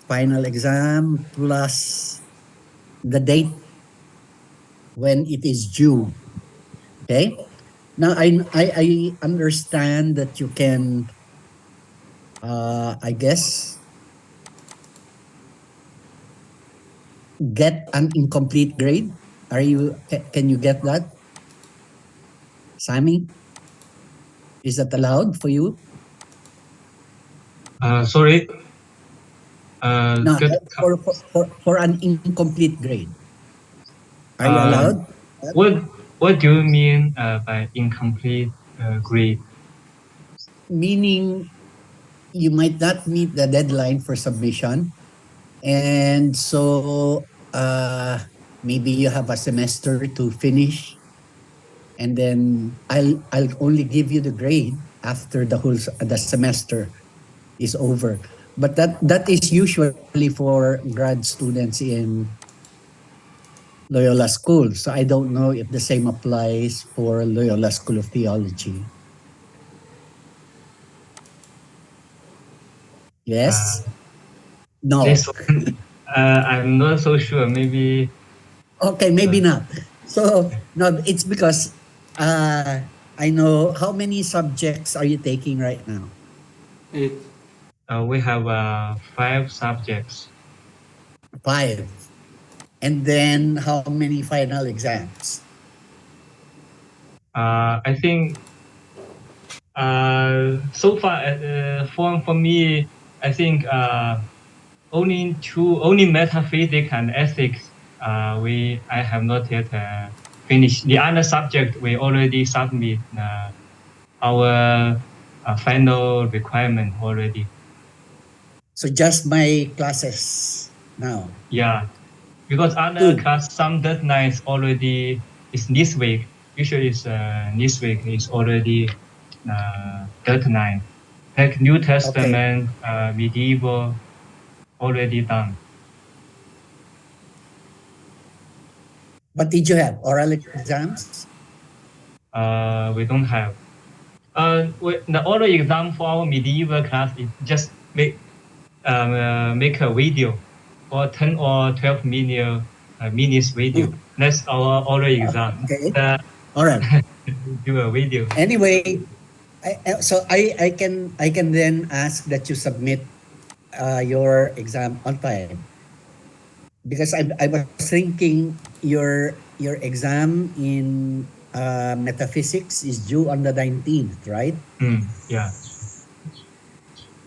final exam plus the date when it is due. Okay. Now I understand that you can I guess get an incomplete grade. Can you get that, Sammy? Is that allowed for you? Sorry. No, Good. for an incomplete grade. Are you Uh, allowed? what What do you mean by incomplete grade? Meaning you might not meet the deadline for submission. And so maybe you have a semester to finish, and then I'll only give you the grade after the semester is over. But that is usually for grad students in Loyola School. So I don't know if the same applies for Loyola School of Theology. Uh, Yes? No. this one, I'm not so sure. Maybe Okay, maybe uh, not. So no, it's because I know how many subjects are you taking right now? Eight. we have five subjects. Five. And then how many final exams? I think so far for me, I think only metaphysics and ethics. I have not yet finished. The other subject we already submit our final requirement already. So just my classes now. Yeah, because other Two. class some deadlines already is this week. Usually it's this week is already deadline. Like New Okay. Testament, medieval, already done. What did you have? Oral exams? We don't have. The oral exam for our medieval class is just make a video for 10 or 12 minutes video. That's our oral exam. Okay. Uh, All right. do a video. Anyway, I can then ask that you submit your exam on time, because I was thinking your exam in metaphysics is due on the 19th, right? Yeah.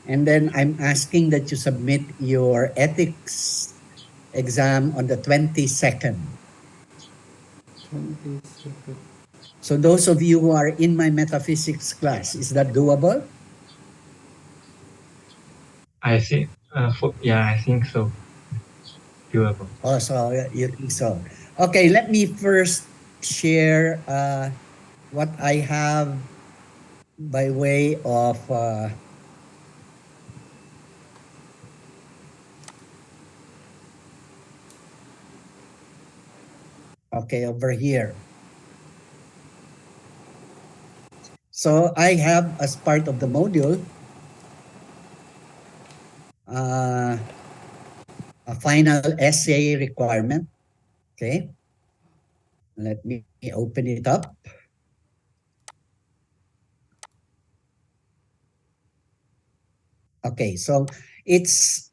And then I'm asking that you submit your ethics exam on the 22nd. 22nd. So those of you who are in my metaphysics class, is that doable? I think. I think so. Doable. Oh, so you think so? Okay, let me first share what I have by way of okay, over here. So I have, as part of the module, uh, a final essay requirement. Okay, let me open it up. Okay, so it's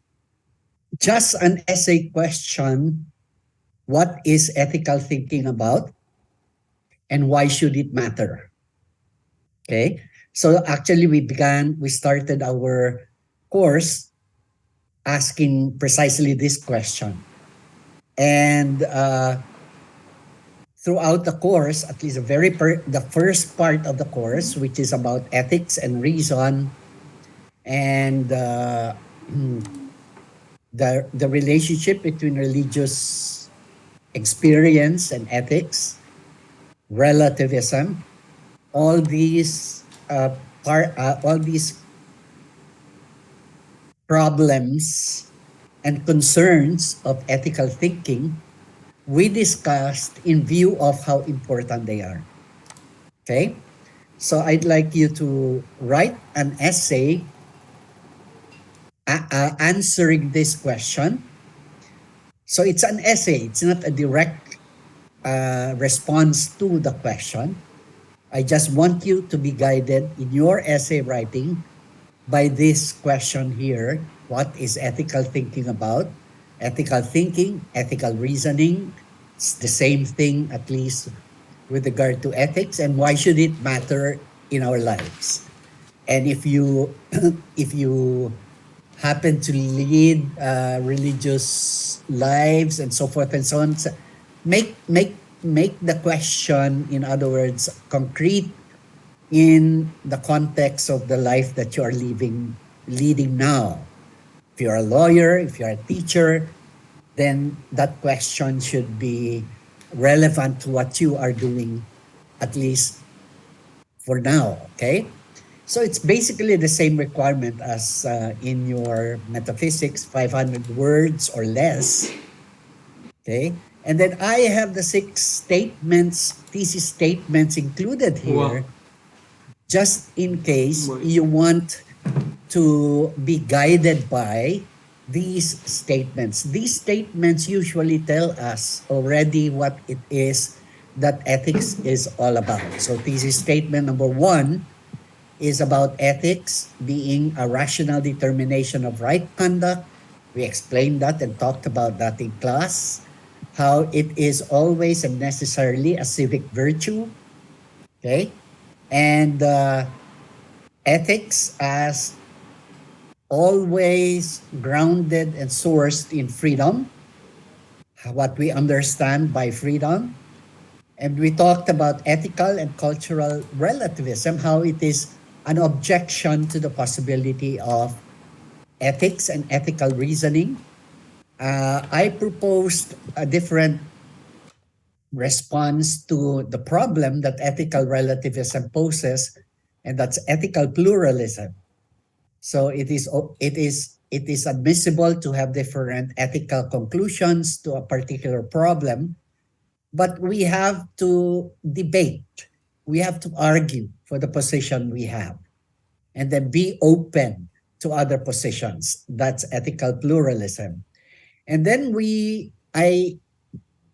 just an essay question. What is ethical thinking about, and why should it matter? Okay, so actually we started our course asking precisely this question. And throughout the course, at least the first part of the course, which is about ethics and reason, and the relationship between religious experience and ethics, relativism, all these all these problems and concerns of ethical thinking, we discussed in view of how important they are. Okay? So I'd like you to write an essay answering this question. So it's an essay. It's not a direct response to the question. I just want you to be guided in your essay writing by this question here. What is ethical thinking about? Ethical thinking, ethical reasoning, it's the same thing, at least with regard to ethics, and why should it matter in our lives? And if you if you happen to lead religious lives and so forth and so on, make the question, in other words, concrete in the context of the life that you are leading now. If you're a lawyer, if you're a teacher, then that question should be relevant to what you are doing, at least for now. Okay. So it's basically the same requirement as in your metaphysics, 500 words or less. Okay. And then I have the 6 statements, thesis statements included here, just in case you want to be guided by these statements. These statements usually tell us already what it is that ethics is all about. So thesis statement number 1 is about ethics being a rational determination of right conduct. We explained that and talked about that in class. How it is always and necessarily a civic virtue. Okay. And ethics as always grounded and sourced in freedom, what we understand by freedom. And we talked about ethical and cultural relativism, how it is an objection to the possibility of ethics and ethical reasoning. I proposed a different response to the problem that ethical relativism poses, and that's ethical pluralism. So it is admissible to have different ethical conclusions to a particular problem, but we have to debate. We have to argue for the position we have, and then be open to other positions. That's ethical pluralism. And then we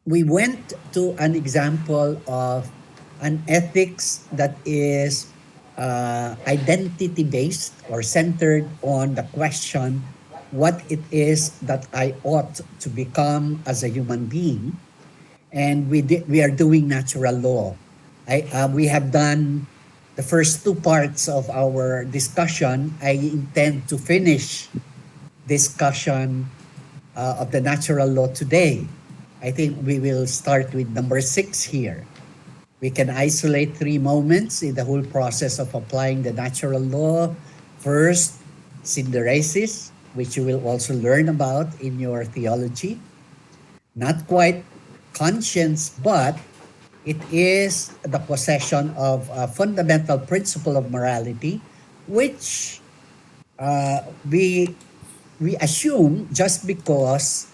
went to an example of an ethics that is identity based or centered on the question what it is that I ought to become as a human being. And we are doing natural law. We have done the first 2 parts of our discussion. I intend to finish discussion of the natural law today. I think we will start with number 6 here. We can isolate 3 moments in the whole process of applying the natural law. First, synderesis, which you will also learn about in your theology. Not quite conscience, but it is the possession of a fundamental principle of morality, which we assume just because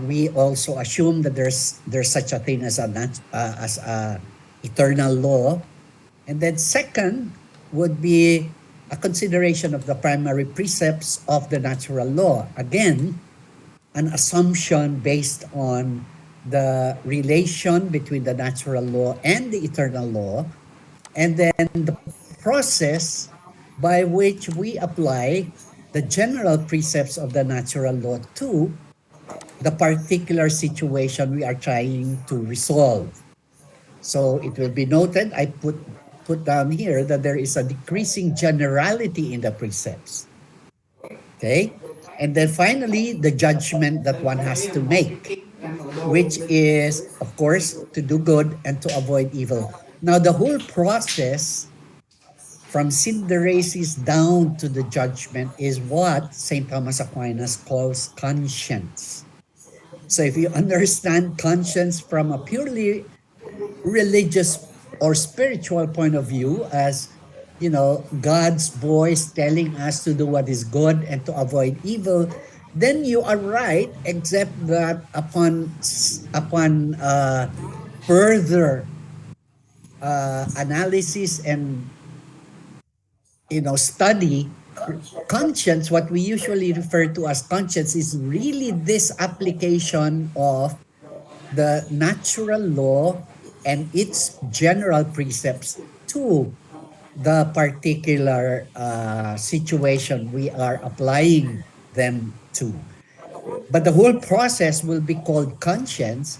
we also assume that there's such a thing as a eternal law. And then second would be a consideration of the primary precepts of the natural law. Again, an assumption based on the relation between the natural law and the eternal law, and then the process by which we apply the general precepts of the natural law to the particular situation we are trying to resolve. So it will be noted, I put down here that there is a decreasing generality in the precepts. Okay? And then finally, the judgment that one has to make, which is, of course, to do good and to avoid evil. Now, the whole process from synderesis down to the judgment is what St. Thomas Aquinas calls conscience. So if you understand conscience from a purely religious or spiritual point of view as, God's voice telling us to do what is good and to avoid evil, then you are right, except that upon further analysis and study, conscience, what we usually refer to as conscience, is really this application of the natural law and its general precepts to the particular situation we are applying them to. But the whole process will be called conscience,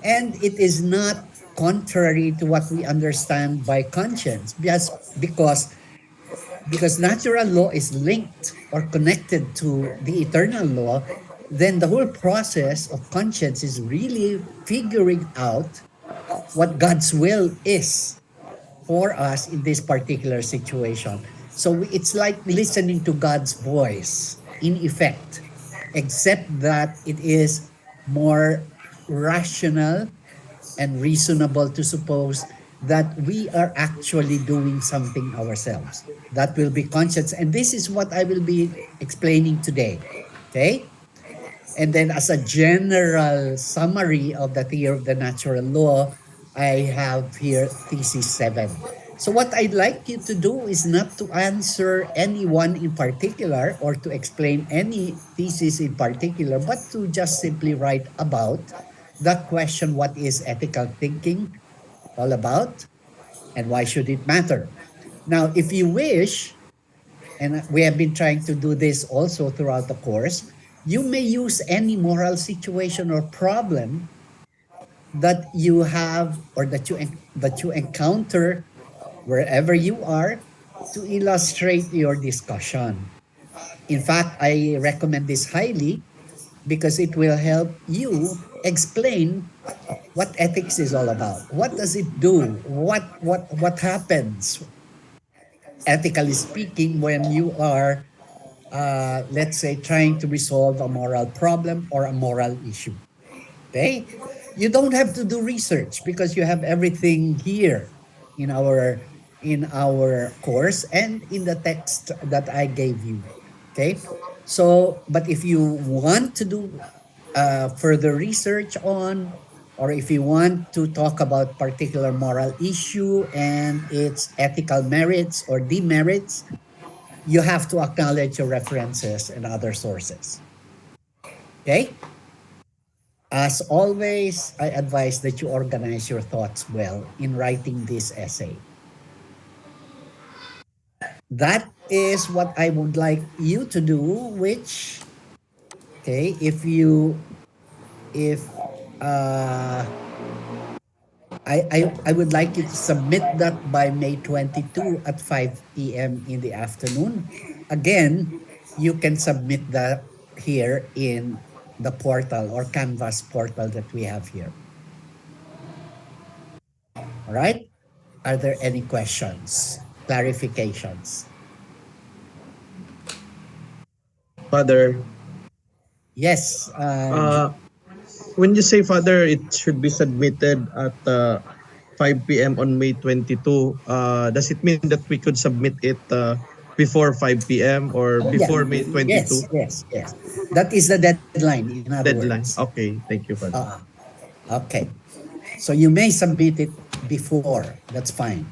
and it is not contrary to what we understand by conscience, because natural law is linked or connected to the eternal law. Then the whole process of conscience is really figuring out what God's will is for us in this particular situation. So it's like listening to God's voice in effect, except that it is more rational and reasonable to suppose that we are actually doing something ourselves. That will be conscience. And this is what I will be explaining today. Okay? And then as a general summary of the theory of the natural law, I have here thesis 7. So what I'd like you to do is not to answer any one in particular or to explain any thesis in particular, but to just simply write about the question, what is ethical thinking all about and why should it matter? Now, if you wish, and we have been trying to do this also throughout the course, you may use any moral situation or problem that you have or that you encounter wherever you are to illustrate your discussion. In fact, I recommend this highly because it will help you explain what ethics is all about. What does it do? What happens ethically speaking when you are let's say, trying to resolve a moral problem or a moral issue. Okay? You don't have to do research because you have everything here in our course and in the text that I gave you. Okay? So, but if you want to do further research on, or if you want to talk about particular moral issue and its ethical merits or demerits, you have to acknowledge your references and other sources. Okay? As always, I advise that you organize your thoughts well in writing this essay. That is what I would like you to do, which, okay, if uh, I would like you to submit that by May 22 at 5 p.m. in the afternoon. Again, you can submit that here in the portal or Canvas portal that we have here. All right? Are there any questions, clarifications? Father, Yes. uh, when you say, Father, it should be submitted at 5 p.m. on May 22, does it mean that we could submit it before 5 p.m. or Yeah. before May 22? Yes. That is the deadline, in other words. Deadline. Okay, thank you, Father. Okay. So you may submit it before. That's fine.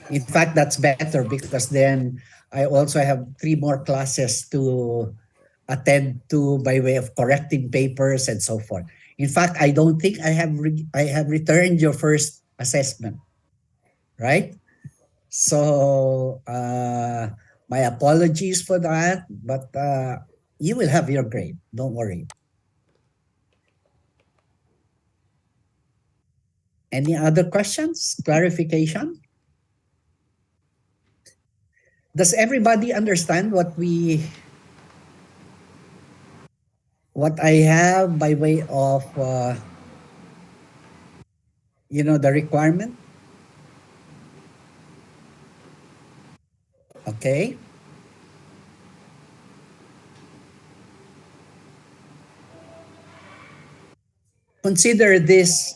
In fact, that's better because then I also have 3 more classes to attend to by way of correcting papers and so forth. In fact, I don't think I have returned your first assessment, right? So my apologies for that, but you will have your grade. Don't worry. Any other questions? Clarification? Does everybody understand what I have by way of the requirement? Okay. Consider this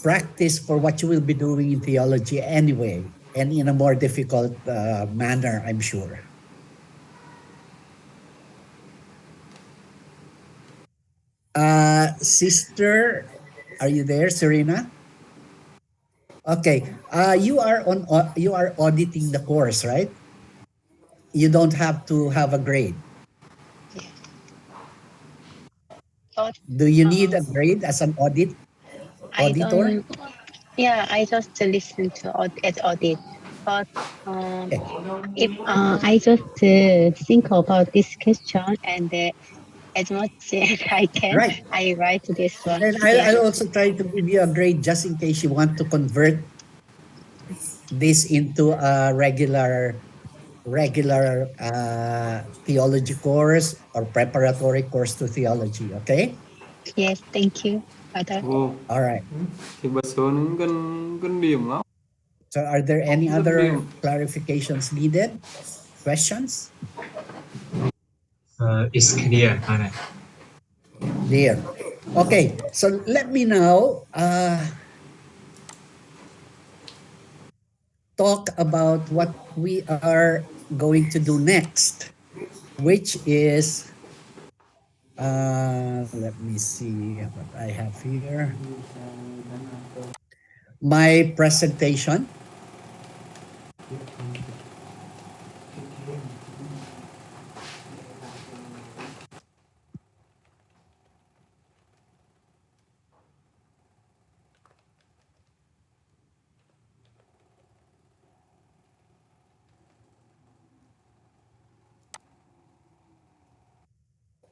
practice for what you will be doing in theology anyway, and in a more difficult manner, I'm sure. Sister, are you there, Serena? Okay. You are auditing the course, right? you don't have to have a grade. But Do you need uh, a grade as an I auditor? don't. Yeah, I just listen to as audit. But Okay. if I just think about this question and as much as I can, Right. I write this one. Then Yes. I'll also try to give you a grade just in case you want to convert this into a regular theology course or preparatory course to theology. Okay. Yes. Thank you, Father. Ồ, All right. thì bật xuống gần gần điểm lắm, So are there any gần điểm. other clarifications needed? Questions? It's clear, Father. There. Okay. So let me now talk about what we are going to do next, which is let me see what I have here. My presentation.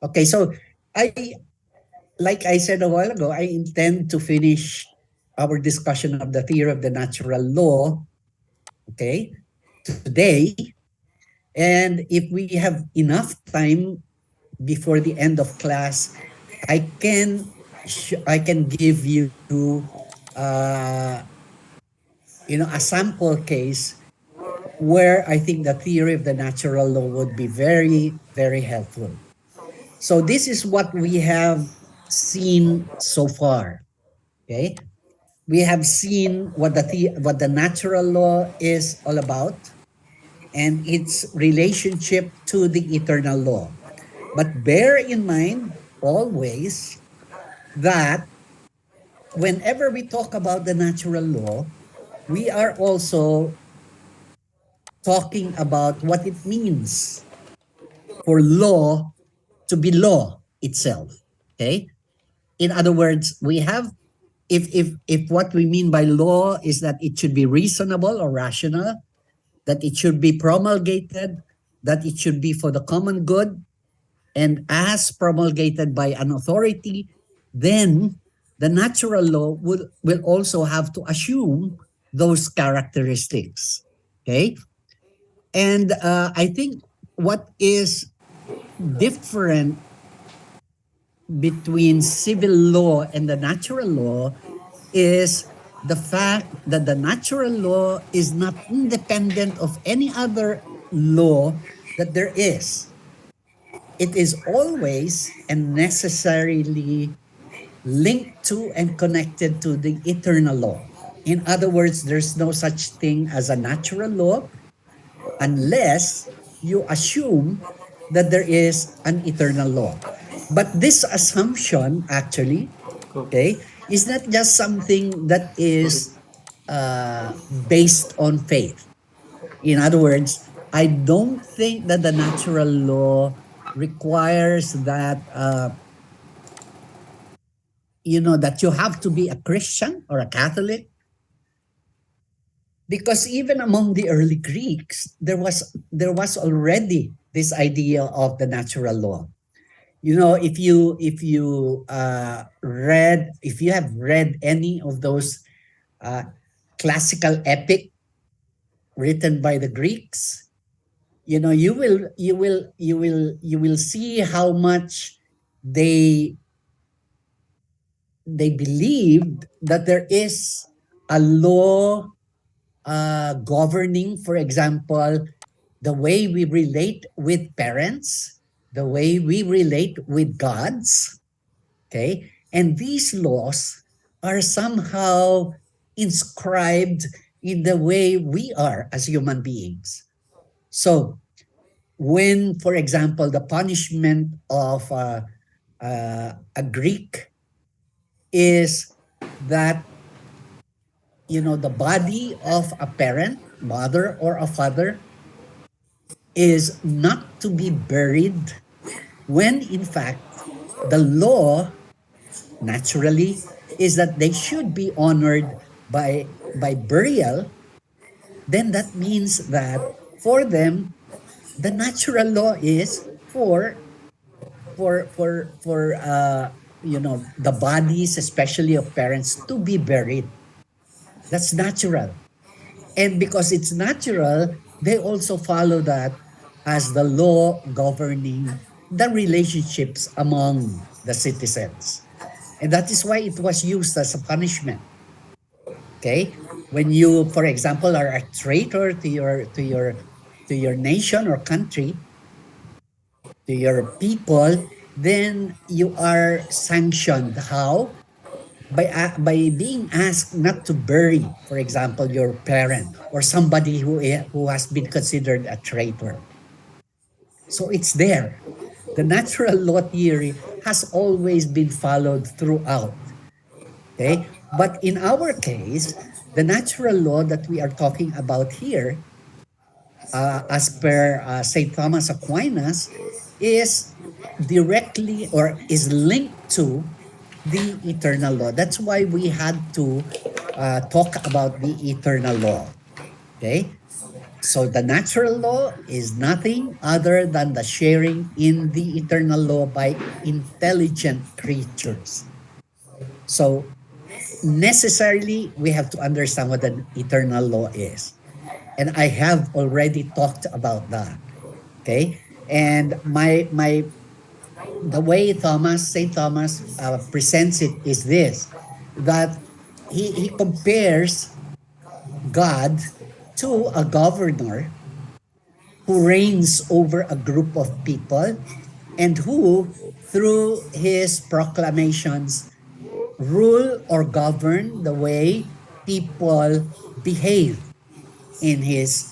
Okay, so I like I said a while ago, I intend to finish our discussion of the theory of the natural law, okay, today. And if we have enough time before the end of class, I can I can give you uh, a sample case where I think the theory of the natural law would be very, very helpful. So this is what we have seen so far. Okay, we have seen what the natural law is all about and its relationship to the eternal law. But bear in mind always that whenever we talk about the natural law, we are also talking about what it means for law to be law itself. Okay? In other words, we have if what we mean by law is that it should be reasonable or rational, that it should be promulgated, that it should be for the common good, and as promulgated by an authority, then the natural law will also have to assume those characteristics. Okay? And I think what is different between civil law and the natural law is the fact that the natural law is not independent of any other law that there is. It is always and necessarily linked to and connected to the eternal law. In other words, there's no such thing as a natural law unless you assume that there is an eternal law. But this assumption actually, Copy. okay, is not just something that is based on faith. In other words, I don't think that the natural law requires that that you have to be a Christian or a Catholic, because even among the early Greeks there was already this idea of the natural law. If you have read any of those uh, classical epic written by the Greeks, you will see how much they they believed that there is a law governing, for example, the way we relate with parents, the way we relate with gods. Okay, and these laws are somehow inscribed in the way we are as human beings. So when, for example, the punishment of a Greek is that the body of a parent, mother or a father, is not to be buried, when in fact the law naturally is that they should be honored by burial. Then that means that for them the natural law is for the bodies, especially of parents, to be buried. That's natural. And because it's natural, they also follow that as the law governing the relationships among the citizens. And that is why it was used as a punishment. Okay? When you, for example, are a traitor to your nation or country, to your people, then you are sanctioned. How? By being asked not to bury, for example, your parent or somebody who has been considered a traitor. So it's there. The natural law theory has always been followed throughout. Okay? But in our case, the natural law that we are talking about here, as per St. Thomas Aquinas, is directly or is linked to the eternal law. That's why we had to talk about the eternal law. Okay? So the natural law is nothing other than the sharing in the eternal law by intelligent creatures. So necessarily, we have to understand what an eternal law is. And I have already talked about that. Okay? And the way St. Thomas presents it is this, that he compares God to a governor who reigns over a group of people and who, through his proclamations, rule or govern the way people behave in his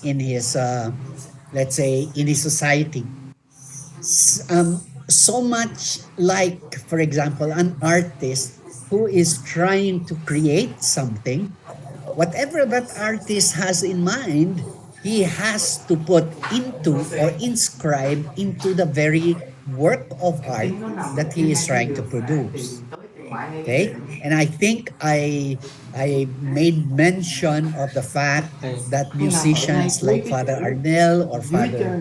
let's say in his society. So much like, for example, an artist who is trying to create something, whatever that artist has in mind, he has to put into or inscribe into the very work of art that he is trying to produce. Okay? And I think I made mention of the fact that musicians like Father Arnel or Father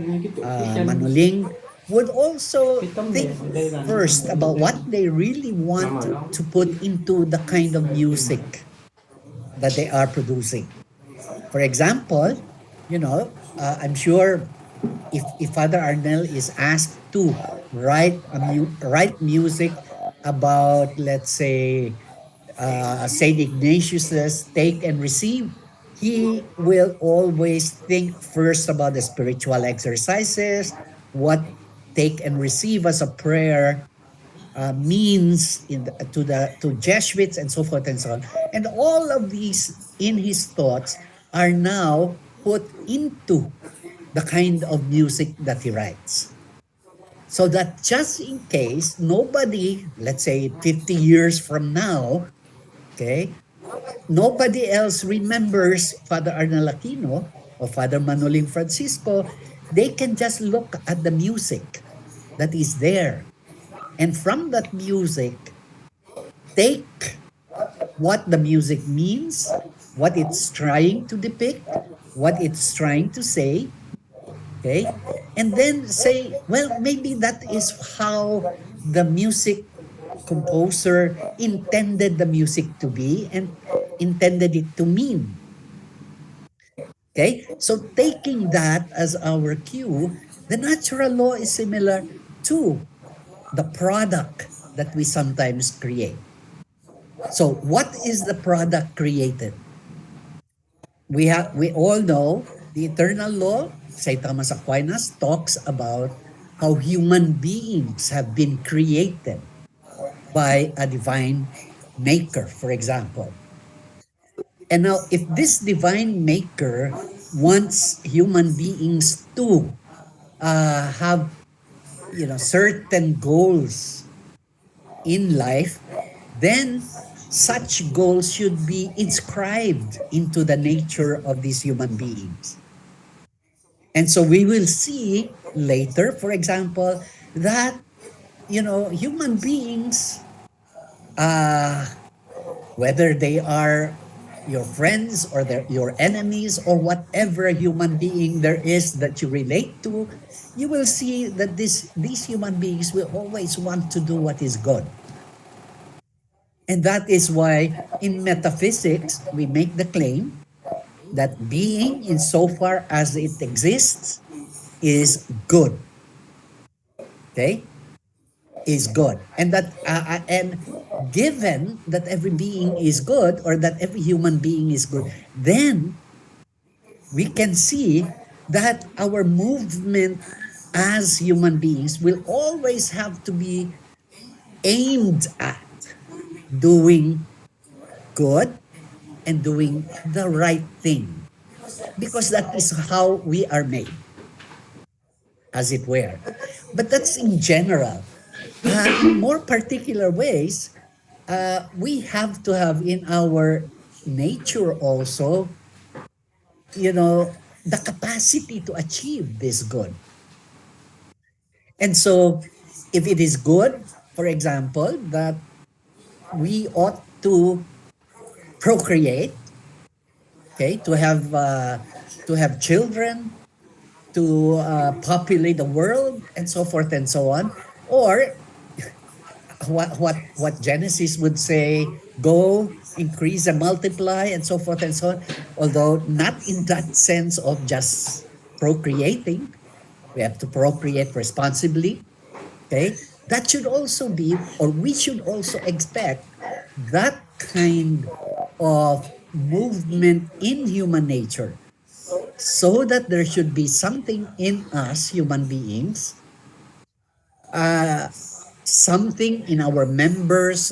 Manuling would also think first about what they really want to put into the kind of music that they are producing. For example, I'm sure if Father Arnel is asked to write music about, let's say, Saint Ignatius's Take and Receive, he will always think first about the spiritual exercises, what Take and Receive as a prayer means to Jesuits and so forth and so on. And all of these in his thoughts are now put into the kind of music that he writes. So that just in case nobody, let's say 50 years from now, okay, nobody else remembers Father Arnel Aquino or Father Manoling Francisco, they can just look at the music that is there. And from that music, take what the music means, what it's trying to depict, what it's trying to say, okay? And then say, well, maybe that is how the music composer intended the music to be and intended it to mean. Okay? So taking that as our cue, the natural law is similar to the product that we sometimes create. So what is the product created? We all know the eternal law. St. Thomas Aquinas talks about how human beings have been created by a divine maker, for example. And now, if this divine maker wants human beings to have, certain goals in life, then such goals should be inscribed into the nature of these human beings. And so we will see later, for example, that, human beings, uh, whether they are your friends or your enemies or whatever human being there is that you relate to, you will see that these human beings will always want to do what is good. And that is why in metaphysics, we make the claim that being, insofar as it exists, is good. Okay? Is good. And given that every being is good, or that every human being is good, then we can see that our movement as human beings will always have to be aimed at doing good and doing the right thing, because that is how we are made, as it were. But that's in general. In more particular ways, we have to have in our nature also, the capacity to achieve this good. And so, if it is good, for example, that we ought to procreate, okay, to have children, to populate the world, and so forth and so on, or what Genesis would say, go, increase and multiply, and so forth and so on. Although not in that sense of just procreating, we have to procreate responsibly. Okay, that should also be, or we should also expect that kind of movement in human nature, so that there should be something in us human beings, uh, something in our members,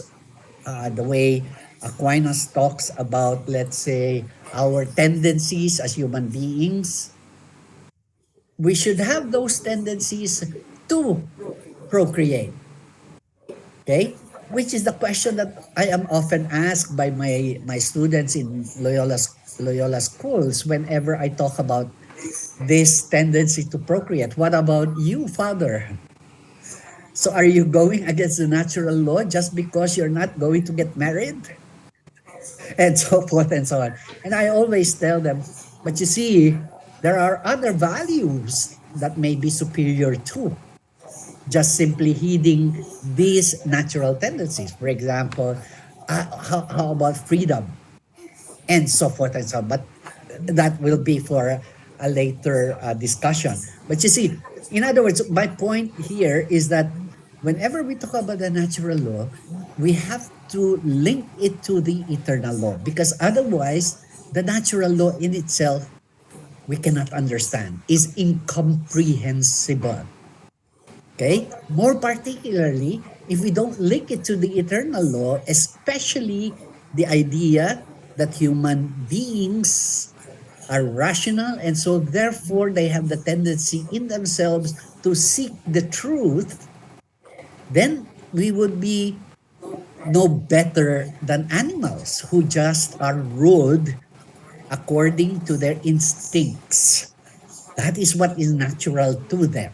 the way Aquinas talks about, let's say, our tendencies as human beings. We should have those tendencies to procreate. Okay? Which is the question that I am often asked by my students in Loyola schools whenever I talk about this tendency to procreate. What about you, Father? So are you going against the natural law just because you're not going to get married? And so forth and so on. And I always tell them, but you see, there are other values that may be superior to just simply heeding these natural tendencies. For example, how about freedom, and so forth and so on. But that will be for a later discussion. But you see, in other words, my point here is that whenever we talk about the natural law, we have to link it to the eternal law, because otherwise, the natural law in itself, we cannot understand, is incomprehensible. Okay? More particularly, if we don't link it to the eternal law, especially the idea that human beings are rational, and so therefore they have the tendency in themselves to seek the truth, then we would be no better than animals who just are ruled according to their instincts. That is what is natural to them.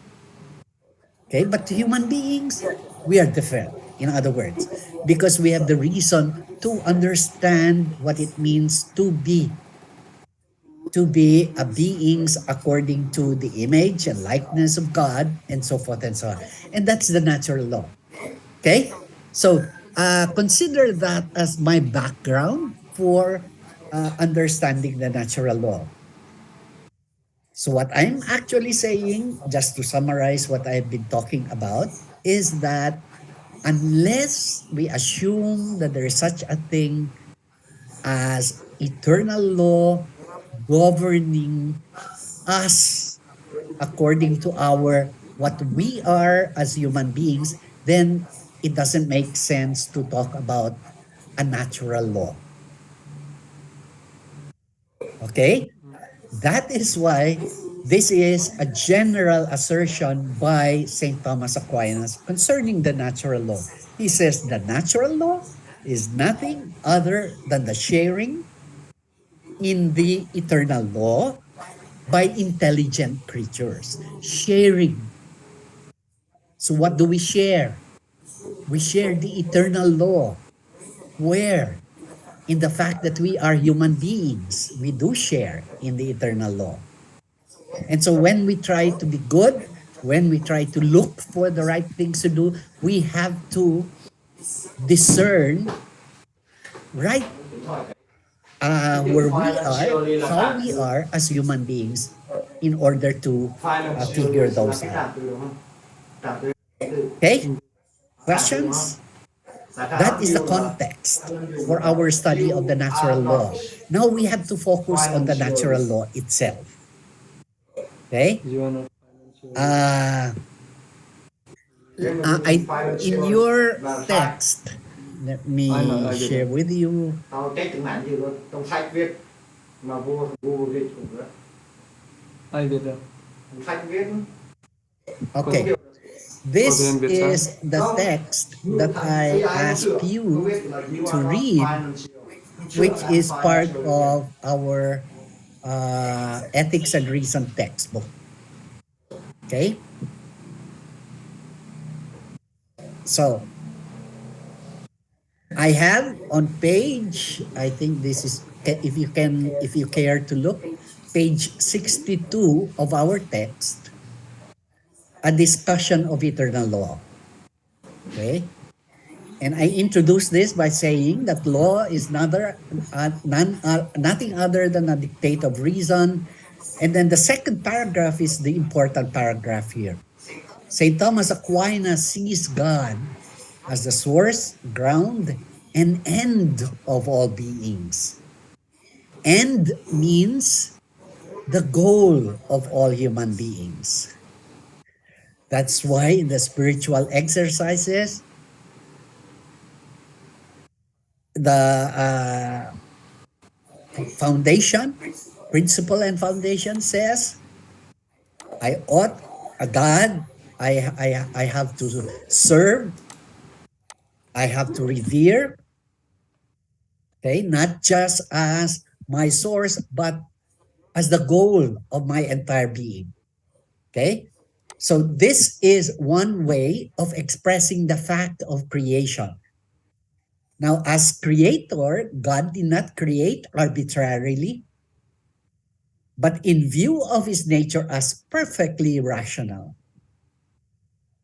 Okay, but human beings, we are different. In other words, because we have the reason to understand what it means to be a beings according to the image and likeness of God, and so forth and so on. And that's the natural law. Okay, so consider that as my background for understanding the natural law. So what I'm actually saying, just to summarize what I've been talking about, is that unless we assume that there is such a thing as eternal law governing us according to our what we are as human beings, then it doesn't make sense to talk about a natural law. Okay? That is why this is a general assertion by St. Thomas Aquinas concerning the natural law. He says the natural law is nothing other than the sharing in the eternal law, by intelligent creatures, sharing. So what do we share? We share the eternal law. Where? In the fact that we are human beings. We do share in the eternal law. And so when we try to be good, when we try to look for the right things to do, we have to discern right where we are, how we are as human beings in order to figure those out. Okay? Questions? That is the context for our study of the natural law. Now we have to focus on the natural law itself. Okay? You are not financially. Uh, in your text, let me I did share it. with you. I did it. Okay. Korean This bit sa. is the text that I ask you to read, which is part of our Ethics and Reason textbook. Okay? So, I have on page, I think this is, if you care to look, page 62 of our text, a discussion of eternal law. Okay? And I introduce this by saying that law is nothing other than a dictate of reason. And then the second paragraph is the important paragraph here. St. Thomas Aquinas sees God as the source, ground, and end of all beings. End means the goal of all human beings. That's why in the spiritual exercises, the foundation, principle and foundation says, I ought a God, I have to serve, I have to revere, okay, not just as my source, but as the goal of my entire being. Okay? So this is one way of expressing the fact of creation. Now, as creator, God did not create arbitrarily, but in view of his nature as perfectly rational.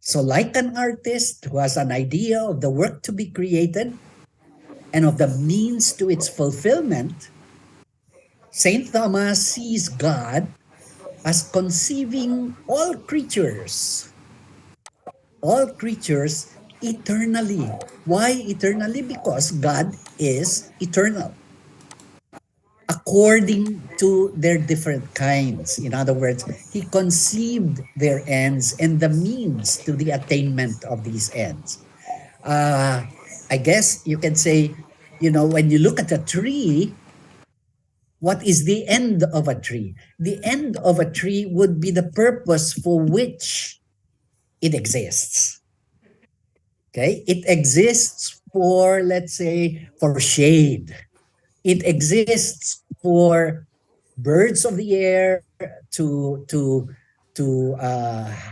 So like an artist who has an idea of the work to be created and of the means to its fulfillment, St. Thomas sees God as conceiving all creatures eternally. Why eternally? Because God is eternal, according to their different kinds. In other words, he conceived their ends and the means to the attainment of these ends. Uh, I guess you can say, when you look at a tree, what is the end of a tree? The end of a tree would be the purpose for which it exists. Okay? It exists for, let's say, for shade. It exists for birds of the air to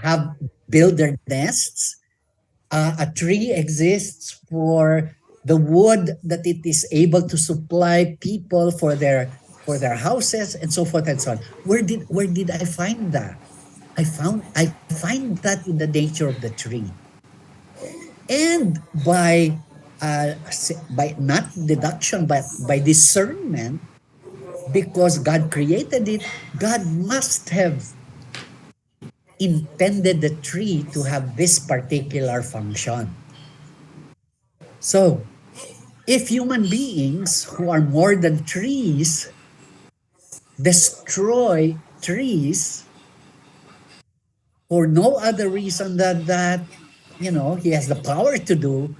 have build their nests. A tree exists for the wood that it is able to supply people for their houses and so forth and so on. Where did I find that? I find that in the nature of the tree. And by not deduction, but by discernment, because God created it, God must have intended the tree to have this particular function. So, if human beings who are more than trees destroy trees for no other reason than that, he has the power to do,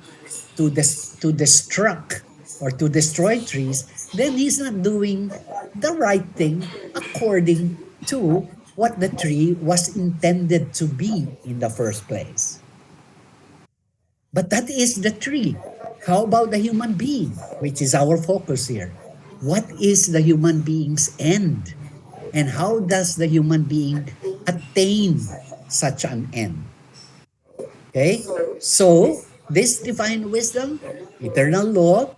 to destruct or to destroy trees, then he's not doing the right thing according to what the tree was intended to be in the first place. But that is the tree. How about the human being, which is our focus here? What is the human being's end? And how does the human being attain such an end? Okay? So, this divine wisdom, eternal law,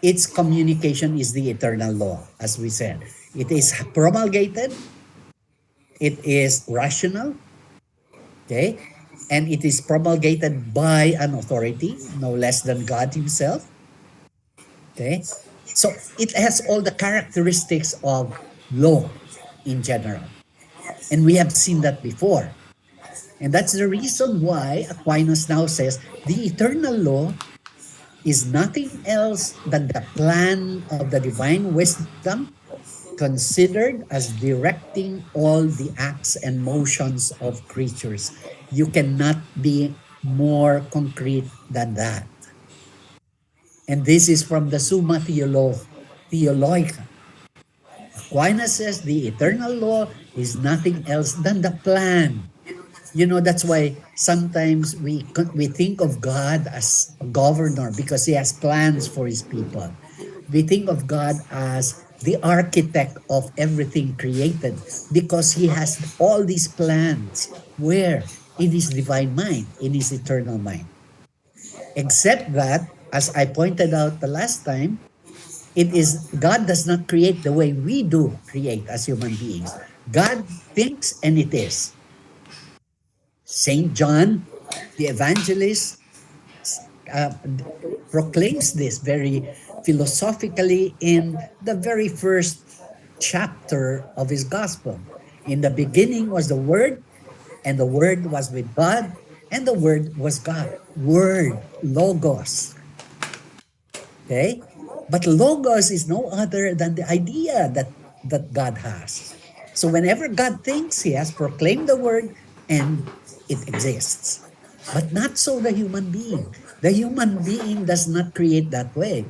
its communication is the eternal law, as we said. It is promulgated, it is rational, okay? And it is promulgated by an authority, no less than God Himself, okay? So it has all the characteristics of law in general. And we have seen that before. And that's the reason why Aquinas now says the eternal law is nothing else than the plan of the divine wisdom considered as directing all the acts and motions of creatures. You cannot be more concrete than that. And this is from the Summa Theologica. Aquinas says the eternal law is nothing else than the plan. You know, that's why sometimes we think of God as a governor because he has plans for his people. We think of God as the architect of everything created because he has all these plans. Where? In his divine mind, in his eternal mind. Except that, as I pointed out the last time, it is God does not create the way we do create as human beings. God thinks and it is. Saint John, the evangelist, uh, proclaims this very philosophically in the very first chapter of his gospel. In the beginning was the Word, and the Word was with God, and the Word was God. Word, logos. Okay? But logos is no other than the idea that God has. So whenever God thinks, he has proclaimed the word and it exists. But not so the human being. The human being does not create that way.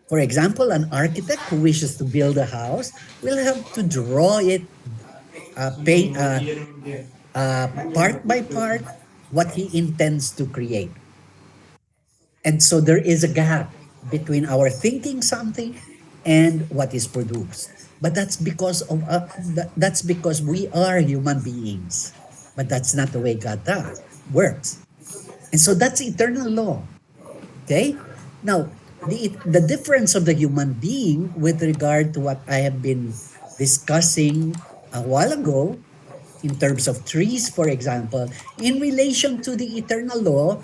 For example, an architect who wishes to build a house will have to draw it part by part what he intends to create. And so there is a gap between our thinking something and what is produced. But that's because we are human beings. But that's not the way God does works. And so that's eternal law. Okay? Now, the difference of the human being with regard to what I have been discussing a while ago in terms of trees, for example, in relation to the eternal law,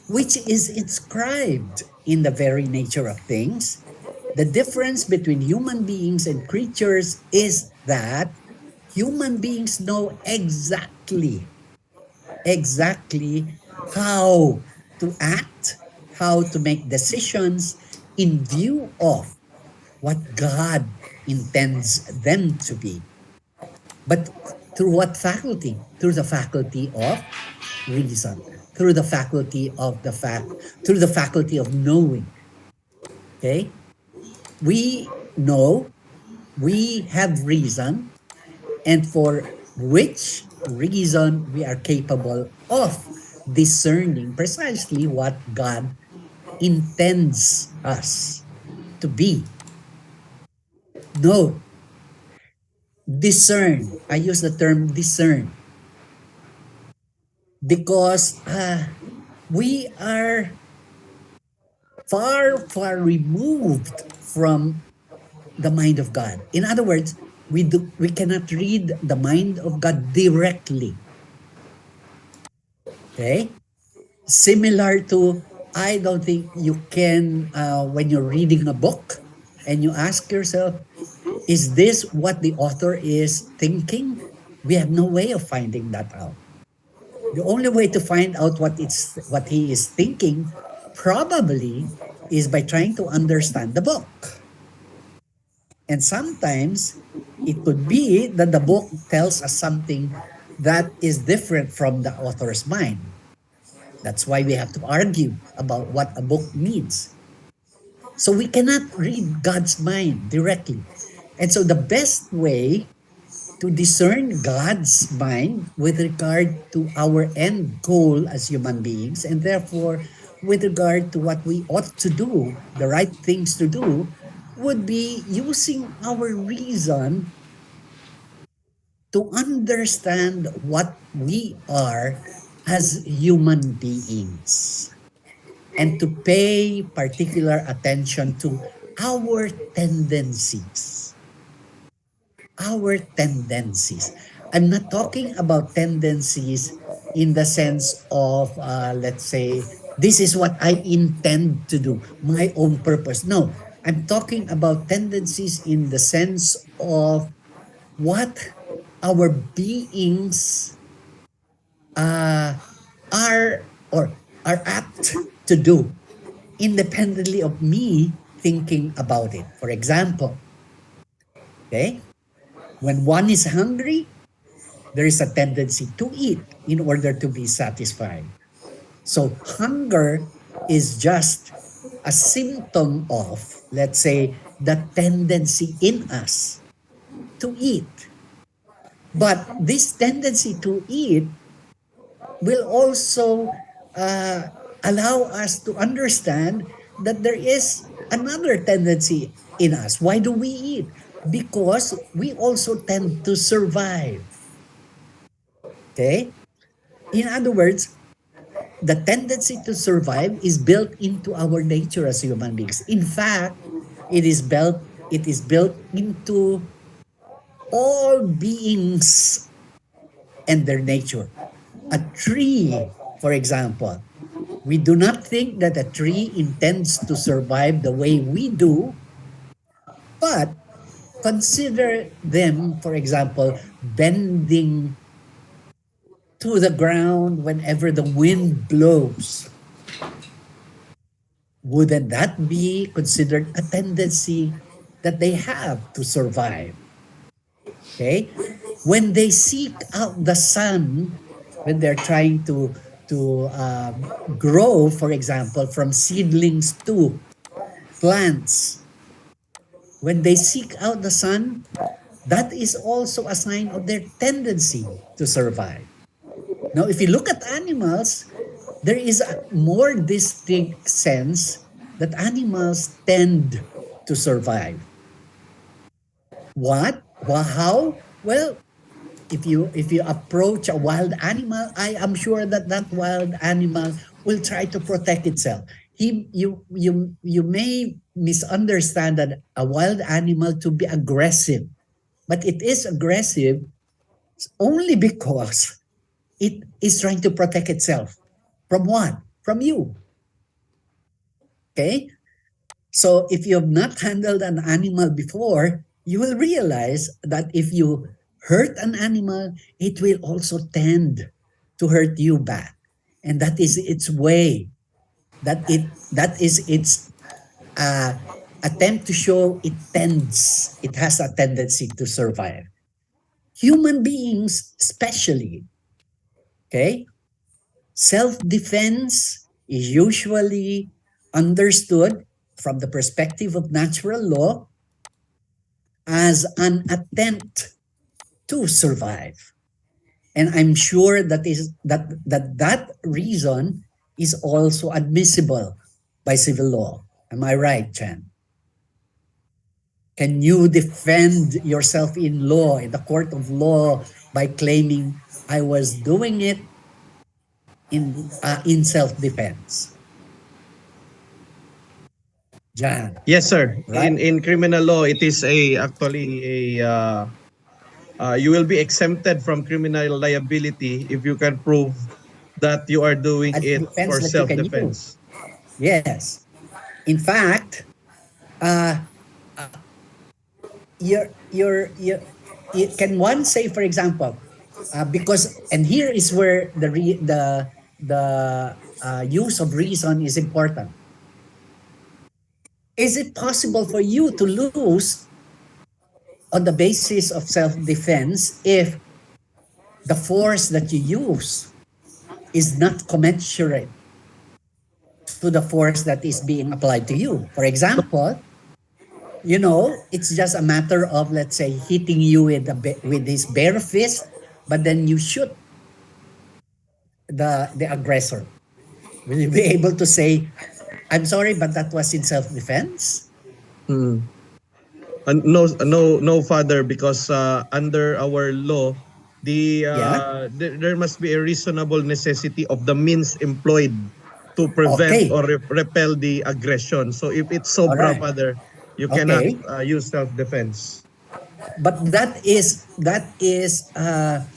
which is inscribed in the very nature of things. The difference between human beings and creatures is that human beings know exactly how to act, how to make decisions in view of what God intends them to be. But through what faculty? Through the faculty of reason, through the faculty of through the faculty of knowing. Okay? We know, we have reason, and for which reason we are capable of discerning precisely what God intends us to be. Note, discern. I use the term discern because we are far removed from the mind of God. In other words, we cannot read the mind of God directly. Okay? Similar to, I don't think you can, when you're reading a book and you ask yourself, is this what the author is thinking? We have no way of finding that out. The only way to find out what he is thinking probably is by trying to understand the book. And sometimes it could be that the book tells us something that is different from the author's mind. That's why we have to argue about what a book means. So we cannot read God's mind directly. And so the best way to discern God's mind with regard to our end goal as human beings, and therefore with regard to what we ought to do, the right things to do, would be using our reason to understand what we are as human beings and to pay particular attention to our tendencies. Our tendencies. I'm not talking about tendencies in the sense of, let's say, this is what I intend to do, my own purpose. No, I'm talking about tendencies in the sense of what our beings uh, are or are apt to do independently of me thinking about it. For example, okay, when one is hungry, there is a tendency to eat in order to be satisfied. So hunger is just a symptom of, let's say, the tendency in us to eat. But this tendency to eat will also uh, allow us to understand that there is another tendency in us. Why do we eat? Because we also tend to survive. Okay? In other words, the tendency to survive is built into our nature as human beings. In fact, it is built into all beings and their nature. A tree, for example, we do not think that a tree intends to survive the way we do, but consider them, for example, bending to the ground whenever the wind blows. Wouldn't that be considered a tendency that they have to survive? Okay? When they seek out the sun, when they're trying to grow, for example, from seedlings to plants, when they seek out the sun, that is also a sign of their tendency to survive. Now, if you look at animals, there is a more distinct sense that animals tend to survive. What? Well, how? Well, if you approach a wild animal, I am sure that that wild animal will try to protect itself. You may misunderstand that a wild animal to be aggressive, but it is aggressive only because it is trying to protect itself from what? From you. Okay? So if you have not handled an animal before, you will realize that if you hurt an animal, it will also tend to hurt you back. And that is its way. That is its uh, attempt to show it has a tendency to survive. Human beings, especially, okay, self-defense is usually understood from the perspective of natural law as an attempt to survive. And I'm sure that reason is also admissible by civil law. Am I right, Chan? Can you defend yourself in law, in the court of law, by claiming I was doing it in self-defense? Jan, Yes, sir. right? In criminal law, it is a actually a you will be exempted from criminal liability if you can prove that you are doing A it defense for that you can use. self-defense. Yes. In fact, uh, can one say, for example, because and here is where the use of reason is important. Is it possible for you to lose on the basis of self-defense if the force that you use is not commensurate to the force that is being applied to you? For example, it's just a matter of, let's say, hitting you with his bare fist, but then you shoot the aggressor. Will you be able to say, I'm sorry, but that was in self-defense? Mm. No, Father, because under our law, Yeah. there must be a reasonable necessity of the means employed to prevent Okay. or repel the aggression. So if it's All sobra, right. Father, you cannot Okay. use self-defense. But that is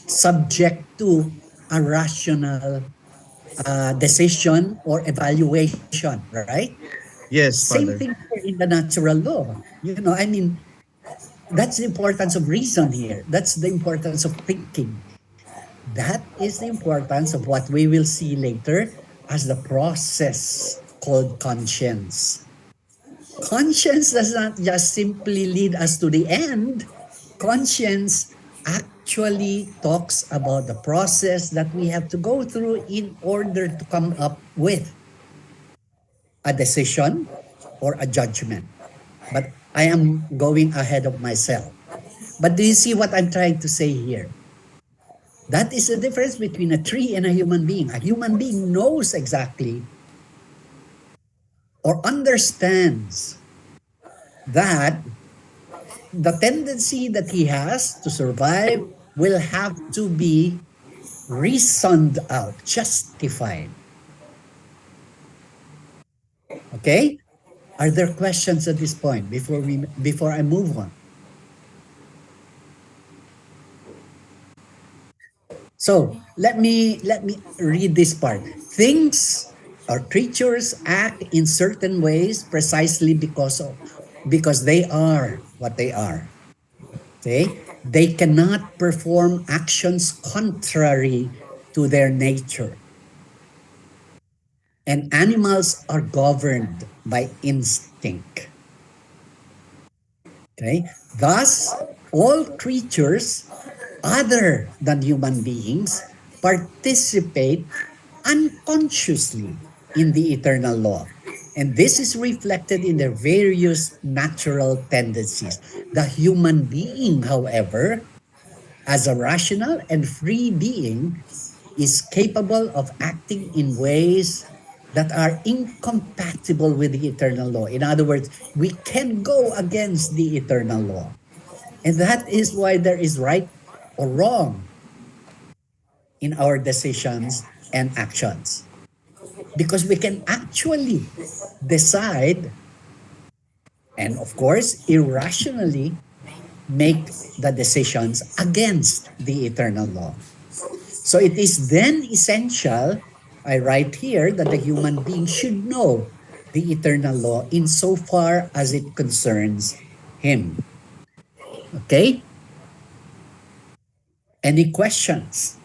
subject to a rational decision or evaluation, right? Yes, Same thing Father. here in the natural law. I mean, that's the importance of reason here. That's the importance of thinking. That is the importance of what we will see later as the process called conscience. Conscience does not just simply lead us to the end. Conscience actually talks about the process that we have to go through in order to come up with a decision or a judgment. But I am going ahead of myself. But do you see what I'm trying to say here? That is the difference between a tree and a human being. A human being knows exactly or understands that the tendency that he has to survive will have to be reasoned out, justified. Okay? Are there questions at this point before I move on? So let me read this part. Things or creatures act in certain ways precisely because they are what they are. Okay? They cannot perform actions contrary to their nature. And animals are governed by instinct. Okay? Thus, all creatures other than human beings participate unconsciously in the eternal law. And this is reflected in their various natural tendencies. The human being, however, as a rational and free being, is capable of acting in ways that are incompatible with the eternal law. In other words, we can go against the eternal law. And that is why there is right or wrong in our decisions and actions. Because we can actually decide and, of course, irrationally make the decisions against the eternal law. So it is then essential, I write here, that the human being should know the eternal law insofar as it concerns him. Okay? Any questions?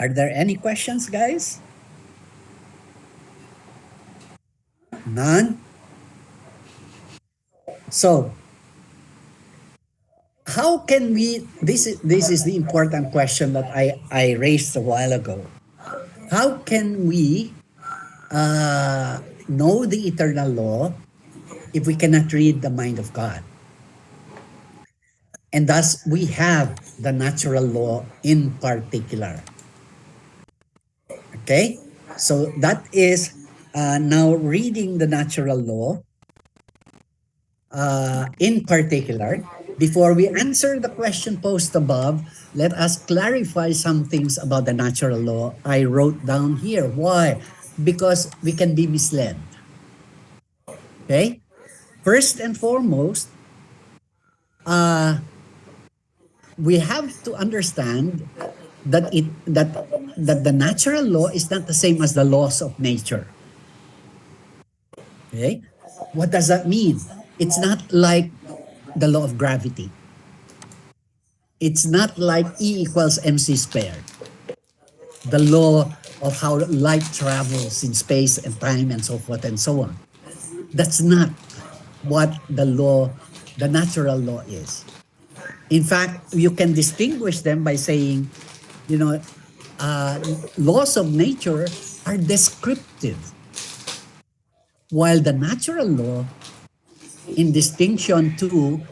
Are there any questions, guys? None? So, how can we, this is the important question that I raised a while ago. How can we know the eternal law if we cannot read the mind of God? And thus, we have the natural law in particular. Okay? So that is now reading the natural law in particular. Before we answer the question posed above, let us clarify some things about the natural law I wrote down here. Why? Because we can be misled. Okay? First and foremost, uh, we have to understand that the natural law is not the same as the laws of nature. Okay? What does that mean? It's not like the law of gravity. It's not like E equals mc squared. The law of how light travels in space and time and so forth and so on. That's not what the natural law is. In fact, you can distinguish them by saying, you know, uh, laws of nature are descriptive, while the natural law, in distinction to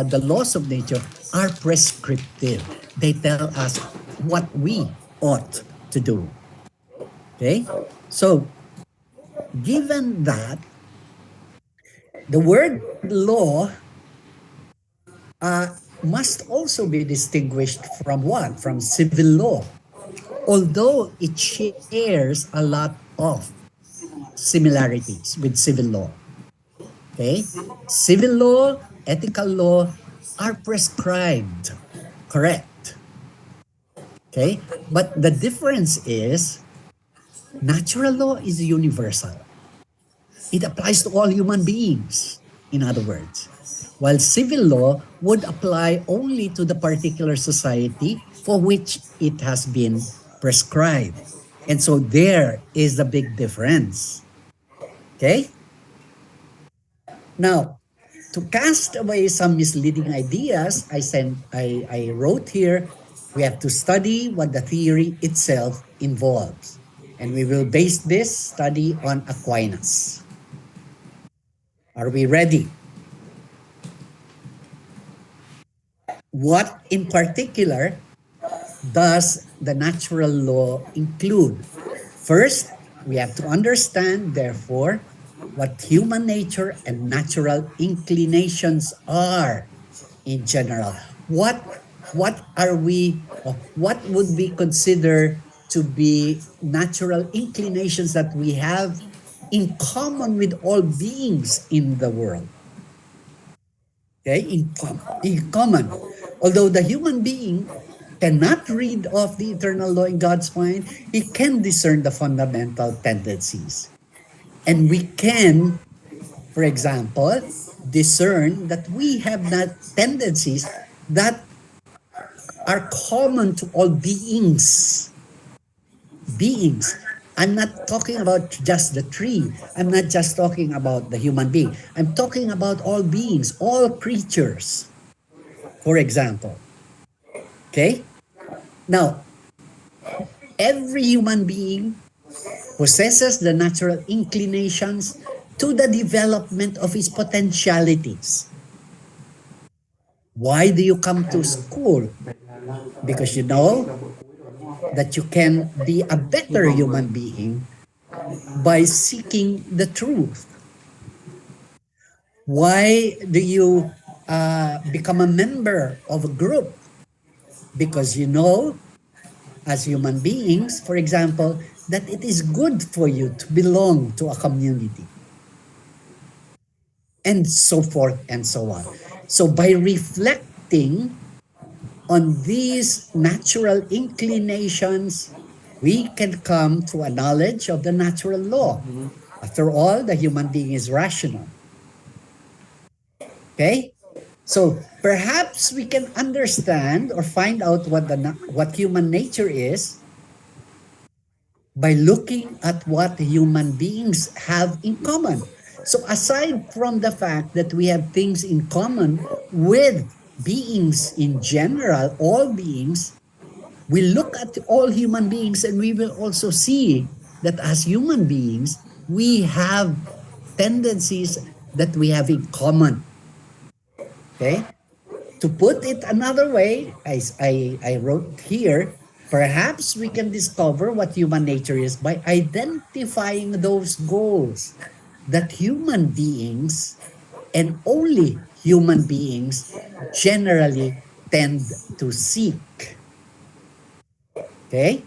the laws of nature, are prescriptive. They tell us what we ought to do. Okay? So, given that, The word law uh, must also be distinguished from what? From civil law. Although it shares a lot of similarities with civil law. Okay? Civil law, ethical law are prescribed. Correct. Okay? But the difference is natural law is universal. It applies to all human beings, in other words. While civil law would apply only to the particular society for which it has been prescribed. And so there is the big difference. Okay? Now, to cast away some misleading ideas, I wrote here, we have to study what the theory itself involves. And we will base this study on Aquinas. Are we ready? What in particular does the natural law include? First, we have to understand, therefore, what human nature and natural inclinations are in general. What are we, or what would we consider to be natural inclinations that we have in common with all beings in the world? Okay, in common. Although the human being cannot read off the eternal law in God's mind, he can discern the fundamental tendencies. And we can, for example, discern that we have not tendencies that are common to all beings. Beings. I'm not talking about just the tree. I'm not just talking about the human being. I'm talking about all beings, all creatures, for example. Okay? Now, every human being possesses the natural inclinations to the development of his potentialities. Why do you come to school? Because you know that you can be a better human being by seeking the truth. Why do you become a member of a group? Because you know, as human beings, for example, that it is good for you to belong to a community. And so forth and so on. So by reflecting on these natural inclinations, we can come to a knowledge of the natural law. After all, the human being is rational. Okay? So perhaps we can understand or find out what human nature is by looking at what human beings have in common. So aside from the fact that we have things in common with beings in general, all beings, we look at all human beings and we will also see that as human beings, we have tendencies that we have in common. Okay? To put it another way, I wrote here, perhaps we can discover what human nature is by identifying those goals that human beings and only human beings generally tend to seek. Okay?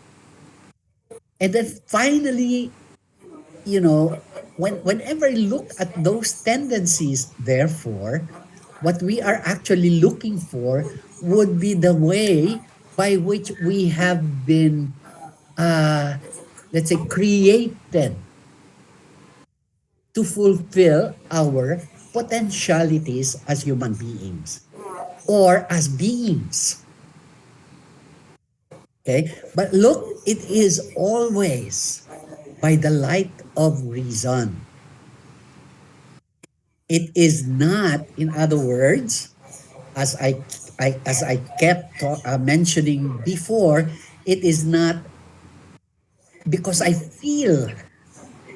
And then finally, you know, whenever I look at those tendencies, therefore, what we are actually looking for would be the way by which we have been, uh, let's say, created to fulfill our potentialities as human beings or as beings. Okay? But look, it is always by the light of reason. It is not, in other words, as I kept mentioning before, it is not because I feel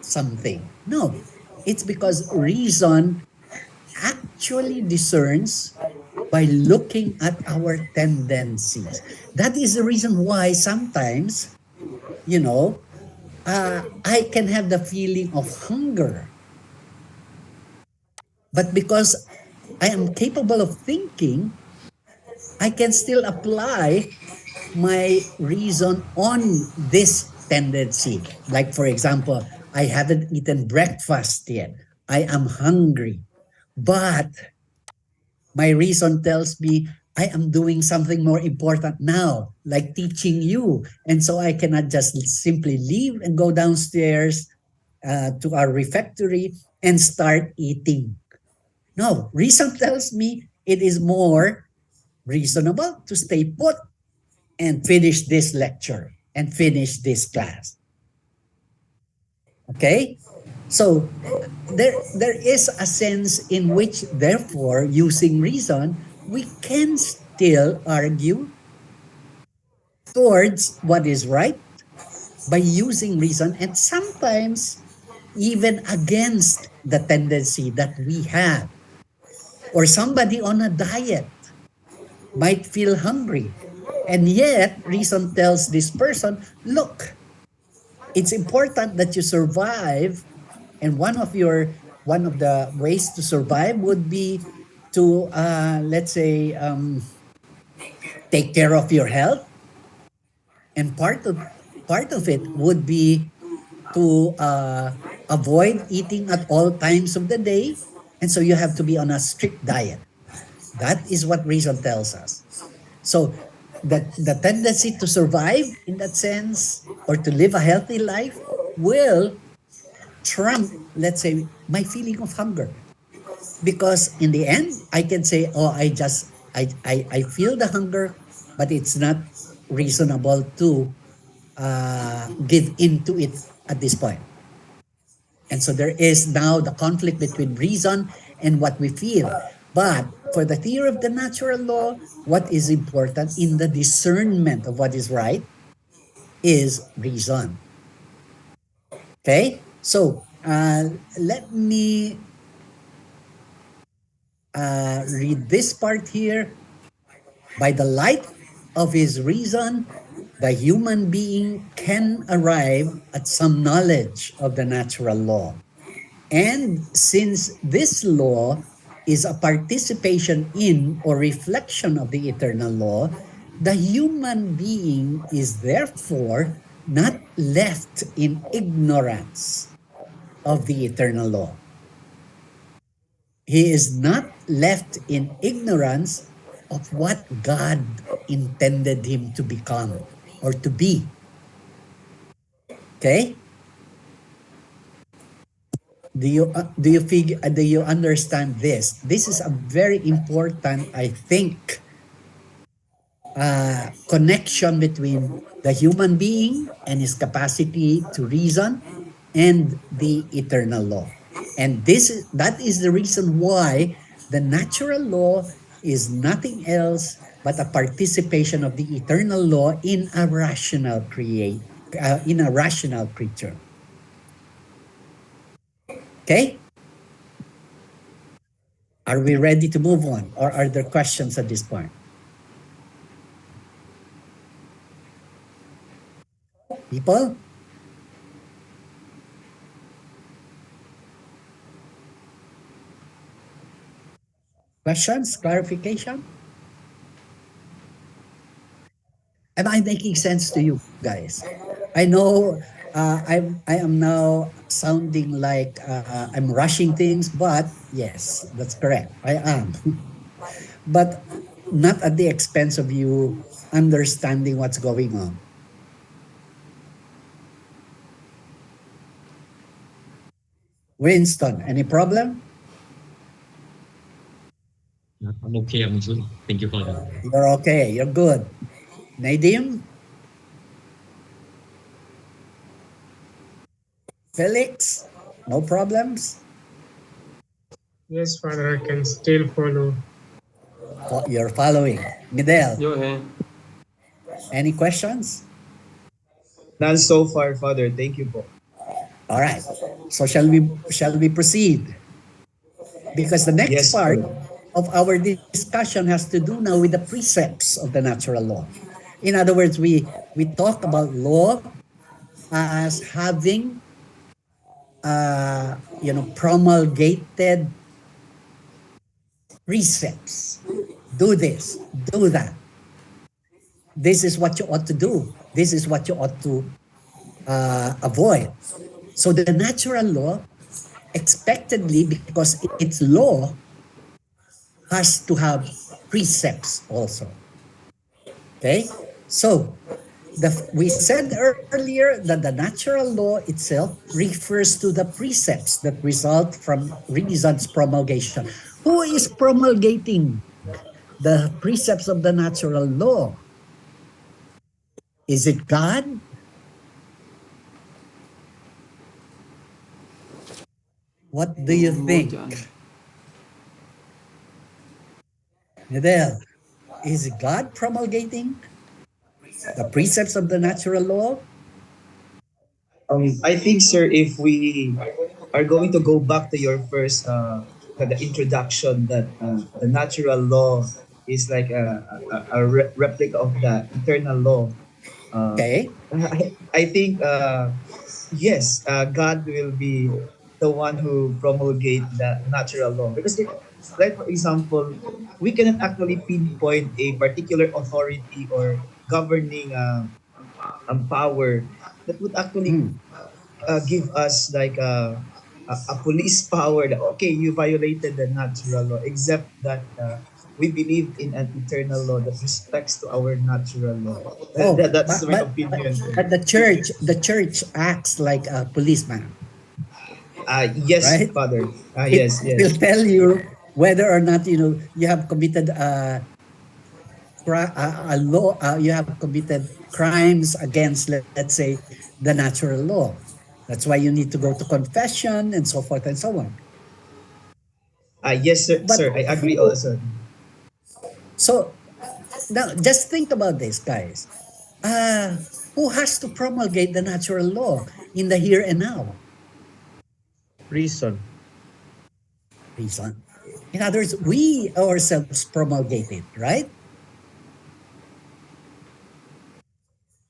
something. No, it's because reason actually discerns by looking at our tendencies. That is the reason why sometimes, you know, I can have the feeling of hunger. But because I am capable of thinking, I can still apply my reason on this tendency. Like, for example, I haven't eaten breakfast yet. I am hungry. But my reason tells me I am doing something more important now, like teaching you. And so I cannot just simply leave and go downstairs to our refectory and start eating. No, reason tells me it is more reasonable to stay put and finish this lecture and finish this class. Okay? So there is a sense in which, therefore, using reason, we can still argue towards what is right by using reason, and sometimes even against the tendency that we have. Or somebody on a diet might feel hungry, and yet reason tells this person, look, it's important that you survive, and one of the ways to survive would be to let's say take care of your health, and part of it would be to avoid eating at all times of the day, and so you have to be on a strict diet. That is what reason tells us. So the tendency to survive in that sense, or to live a healthy life, will trump, let's say, my feeling of hunger. Because in the end, I can say, oh, I feel the hunger, but it's not reasonable to give into it at this point. And so there is now the conflict between reason and what we feel. But for the theory of the natural law, what is important in the discernment of what is right is reason. Okay? So let me read this part here. By the light of his reason, the human being can arrive at some knowledge of the natural law. And since this law is a participation in or reflection of the eternal law, the human being is therefore not left in ignorance of the eternal law. He is not left in ignorance of what God intended him to become or to be. Okay? Do you understand this? This is a very important, I think, connection between the human being and his capacity to reason and the eternal law. And that is the reason why the natural law is nothing else but a participation of the eternal law in a rational creature. Okay? Are we ready to move on, or are there questions at this point? People? Questions? Clarification? Am I making sense to you guys? I know I am now sounding like I'm rushing things, but yes, that's correct. I am. But not at the expense of you understanding what's going on. Winston, any problem? I'm okay. I'm good. Thank you, Father. You're okay. You're good. Nadim? Felix? No problems? Yes, Father, I can still follow. You're following. Midel, Yo है. any questions? None so far, Father. Thank you po. All right. So shall we proceed? Because the next Yes, part Father. of our discussion has to do now with the precepts of the natural law. In other words, we talk about law as having promulgated precepts. Do this, do that. This is what you ought to do. This is what you ought to avoid. So the natural law, expectedly, because it's law, has to have precepts also. Okay? So we said earlier that the natural law itself refers to the precepts that result from reason's promulgation. Who is promulgating the precepts of the natural law? Is it God? What do you think? Nadel, is God promulgating the precepts of the natural law? I think, sir, if we are going to go back to your first the introduction that the natural law is like a replica of the eternal law. Uh, Okay. I think yes, God will be the one who promulgate the natural law because, like for example, we cannot actually pinpoint a particular authority or governing power that would actually Hmm. give us like a police power that okay, you violated the natural law, except that we believe in an eternal law that respects to our natural law. Oh, That's my opinion. but the church acts like a policeman, Yes, right? Father. It Yes, will yes. tell you whether or not you have committed a law. You have committed crimes against, let's say, the natural law. That's why you need to go to confession and so forth and so on. Yes, sir, But sir. I agree who? also. So now, just think about this, guys. Uh, who has to promulgate the natural law in the here and now? Reason. Reason. In other words, we ourselves promulgate it, right?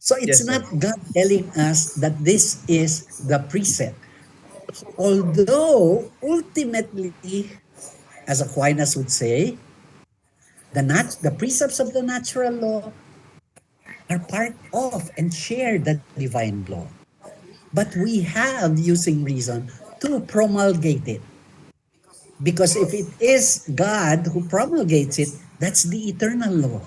So it's Yes, sir. not God telling us that this is the precept. Although ultimately, as Aquinas would say, the precepts of the natural law are part of and share the divine law. But we have, using reason, to promulgate it. Because if it is God who promulgates it, that's the eternal law.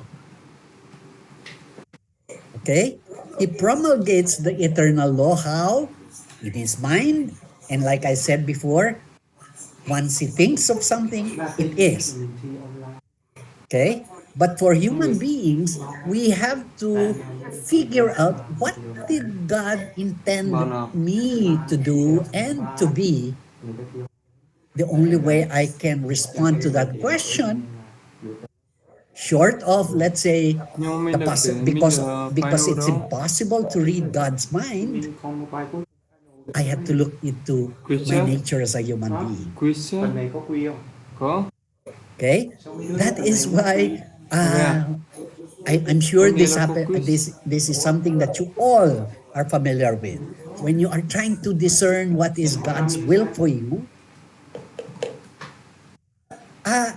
Okay? He promulgates the eternal law. How? In his mind. And like I said before, once he thinks of something, it is. Okay? But for human beings, we have to figure out what did God intend me to do and to be. The only way I can respond to that question, short of, let's say, because it's impossible to read God's mind, I have to look into my nature as a human being. Okay, that is why I'm sure this is something that you all are familiar with. When you are trying to discern what is God's will for you, uh,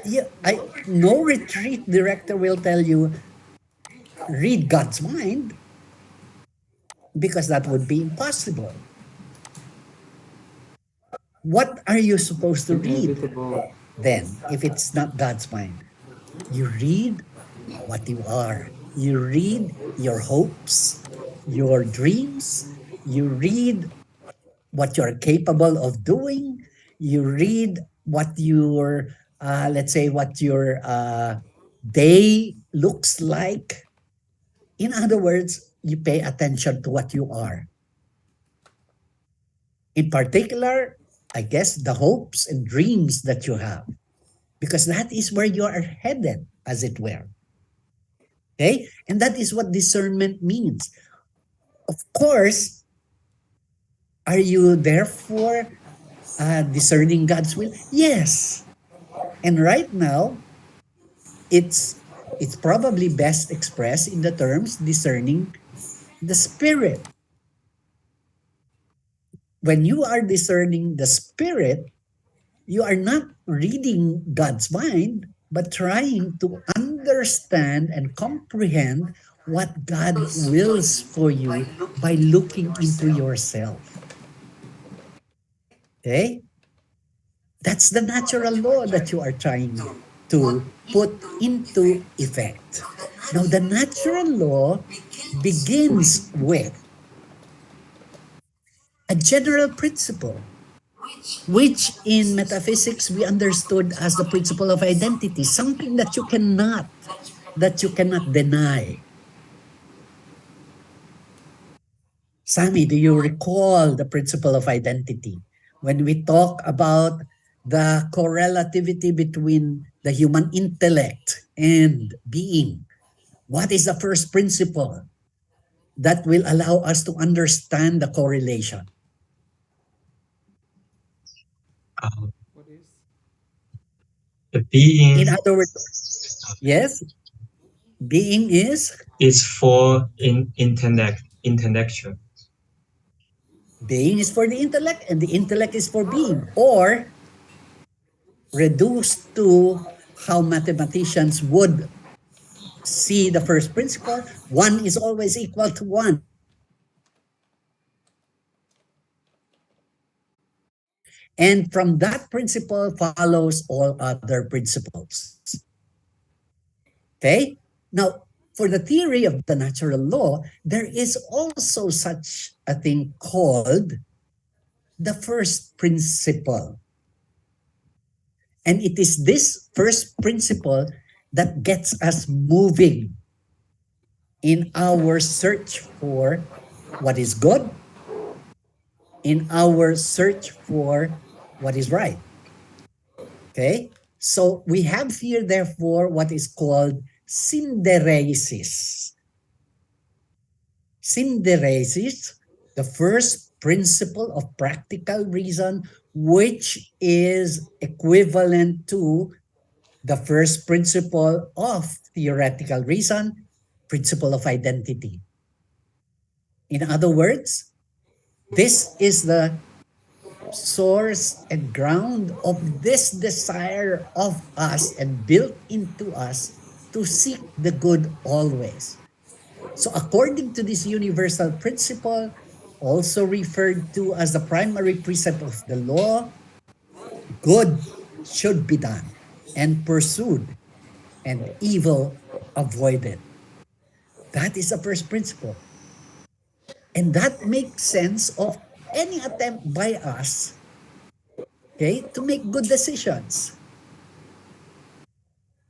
yeah, no retreat director will tell you read God's mind, because that would be impossible. What are you supposed to read then if it's not God's mind? You read what you are. You read your hopes, your dreams. You read what you're capable of doing. You read what your, let's say, what your day looks like. In other words, you pay attention to what you are. In particular, I guess the hopes and dreams that you have, because that is where you are headed, as it were. Okay? And that is what discernment means. Of course, are you therefore discerning God's will? Yes. And right now, it's it's probably best expressed in the terms discerning the spirit. When you are discerning the spirit, You are not reading God's mind, but trying to understand and comprehend what God wills for you by looking into yourself. Okay? That's the natural law that you are trying to put into effect. Now, the natural law begins with a general principle, which in metaphysics we understood as the principle of identity, something that you cannot deny. Sammy, do you recall the principle of identity? When we talk about the correlativity between the human intellect and being, what is the first principle that will allow us to understand the correlation? Uh, What is? the being In other words, yes, being is for intellectual. being is for the intellect and the intellect is for being, or reduced to how mathematicians would see the first principle, one is always equal to one. And from that principle follows all other principles. Okay? Now, for the theory of the natural law, there is also such a thing called the first principle. And it is this first principle that gets us moving in our search for what is good, in our search for what is right. Okay? So we have here, therefore, what is called synderesis. Synderesis, the first principle of practical reason, which is equivalent to the first principle of theoretical reason, principle of identity. In other words, this is the source and ground of this desire of us and built into us to seek the good always. So according to this universal principle, also referred to as the primary precept of the law, good should be done and pursued and evil avoided. That is the first principle. And that makes sense of any attempt by us, okay, to make good decisions.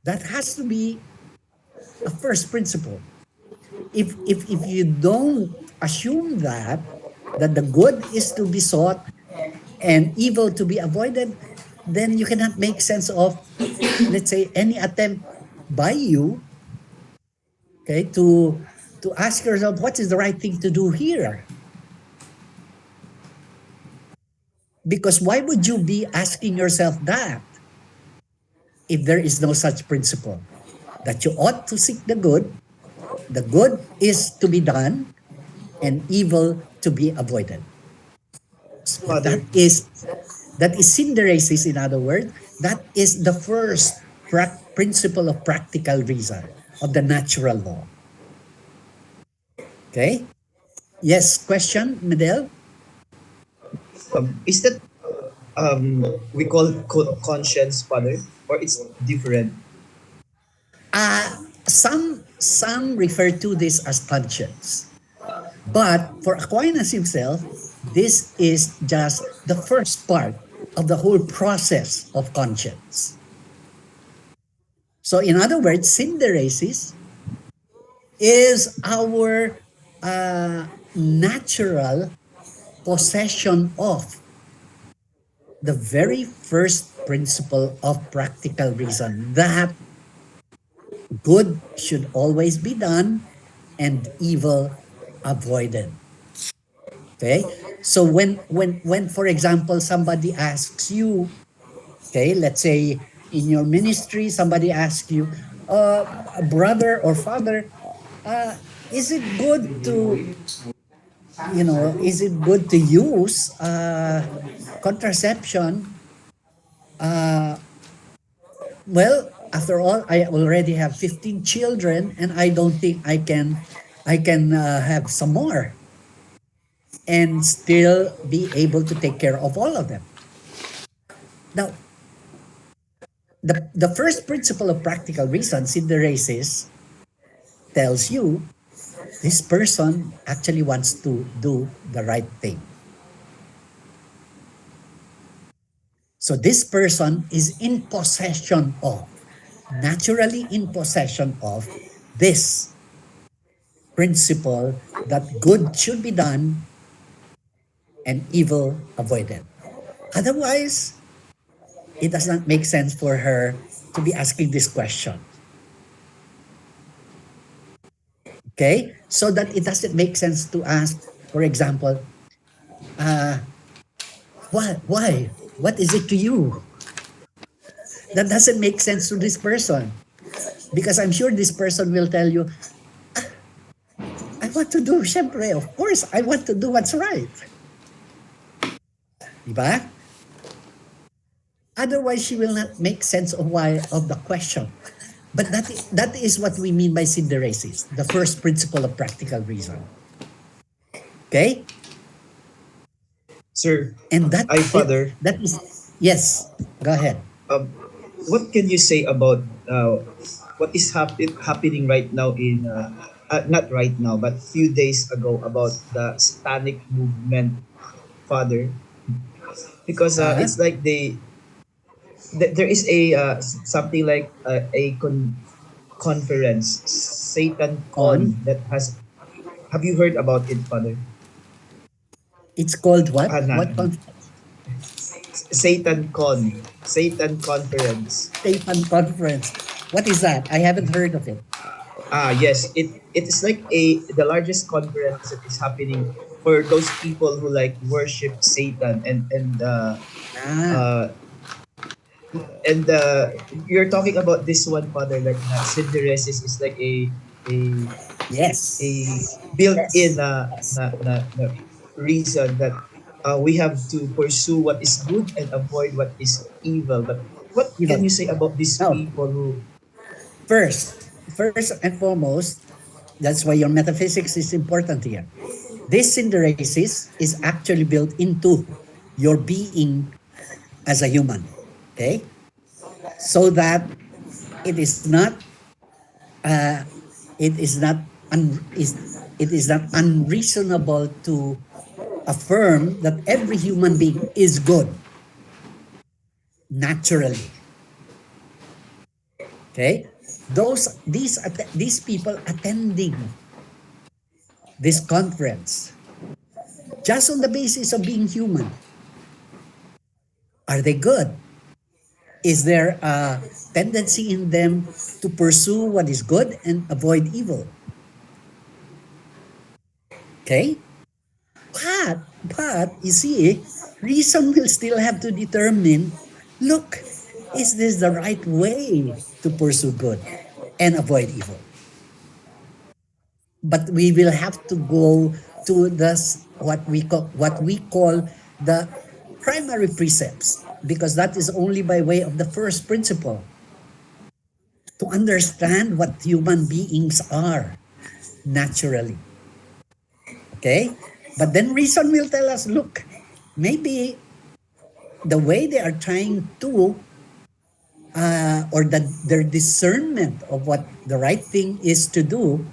That has to be a first principle. If you don't assume that the good is to be sought and evil to be avoided, then you cannot make sense of, let's say, any attempt by you, okay, to ask yourself what is the right thing to do here. Because why would you be asking yourself that if there is no such principle? That you ought to seek the good is to be done, and evil to be avoided. So Father. that is synderesis, in other words. That is the first principle of practical reason of the natural law. Okay? Yes, question, Medel? Is that we call conscience, Father, or it's different? Some refer to this as conscience. But for Aquinas himself, this is just the first part of the whole process of conscience. So in other words, synderesis is our natural possession of the very first principle of practical reason, that good should always be done and evil avoided. Okay? So when for example somebody asks you, okay, let's say in your ministry somebody asks you, brother or father, uh, is it good to is it good to use contraception Uh, well, after all, I already have 15 children, and I don't think I can have some more and still be able to take care of all of them. Now, the first principle of practical reason, synderesis, tells you this person actually wants to do the right thing. So this person is in possession of, naturally in possession of this principle that good should be done and evil avoided. Otherwise, it does not make sense for her to be asking this question. Okay? So that it doesn't make sense to ask, for example, uh, why? What is it to you? That doesn't make sense to this person. Because I'm sure this person will tell you, I want to do, syempre, of course, I want to do what's right. Diba? Otherwise, she will not make sense of why of the question. But that is what we mean by synderesis, the first principle of practical reason. Okay? Sir, And I Father, that is, yes, go ahead. um, what can you say about what is happening right now in not right now, but few days ago about the satanic movement, Father? Because Uh, it's like there is a something like conference, Satan on, Con, that has. Have you heard about it, Father? it's called what? Not What conference? Satan Con, Satan Conference. Satan conference. What is that? I haven't heard of it. Yes, it is like the largest conference that is happening for those people who like worship Satan Ah, uh and you're talking about this one, Father, like Cinderesis is like a a yes. built-in Yes. na reason that we have to pursue what is good and avoid what is evil. But what can Evil. you say about these No, people who first and foremost, that's why your metaphysics is important here. This synderesis is actually built into your being as a human. Okay? So that it is not uh, it is not it is not unreasonable to affirm that every human being is good naturally. Okay? These people attending this conference just on the basis of being human, are they good? Is there a tendency in them to pursue what is good and avoid evil? Okay? But you see, reason will still have to determine, look, is this the right way to pursue good and avoid evil? But we will have to go to this what we call the primary precepts, because that is only by way of the first principle to understand what human beings are naturally. Okay? But then reason will tell us, look, maybe the way they are trying to or their discernment of what the right thing is to do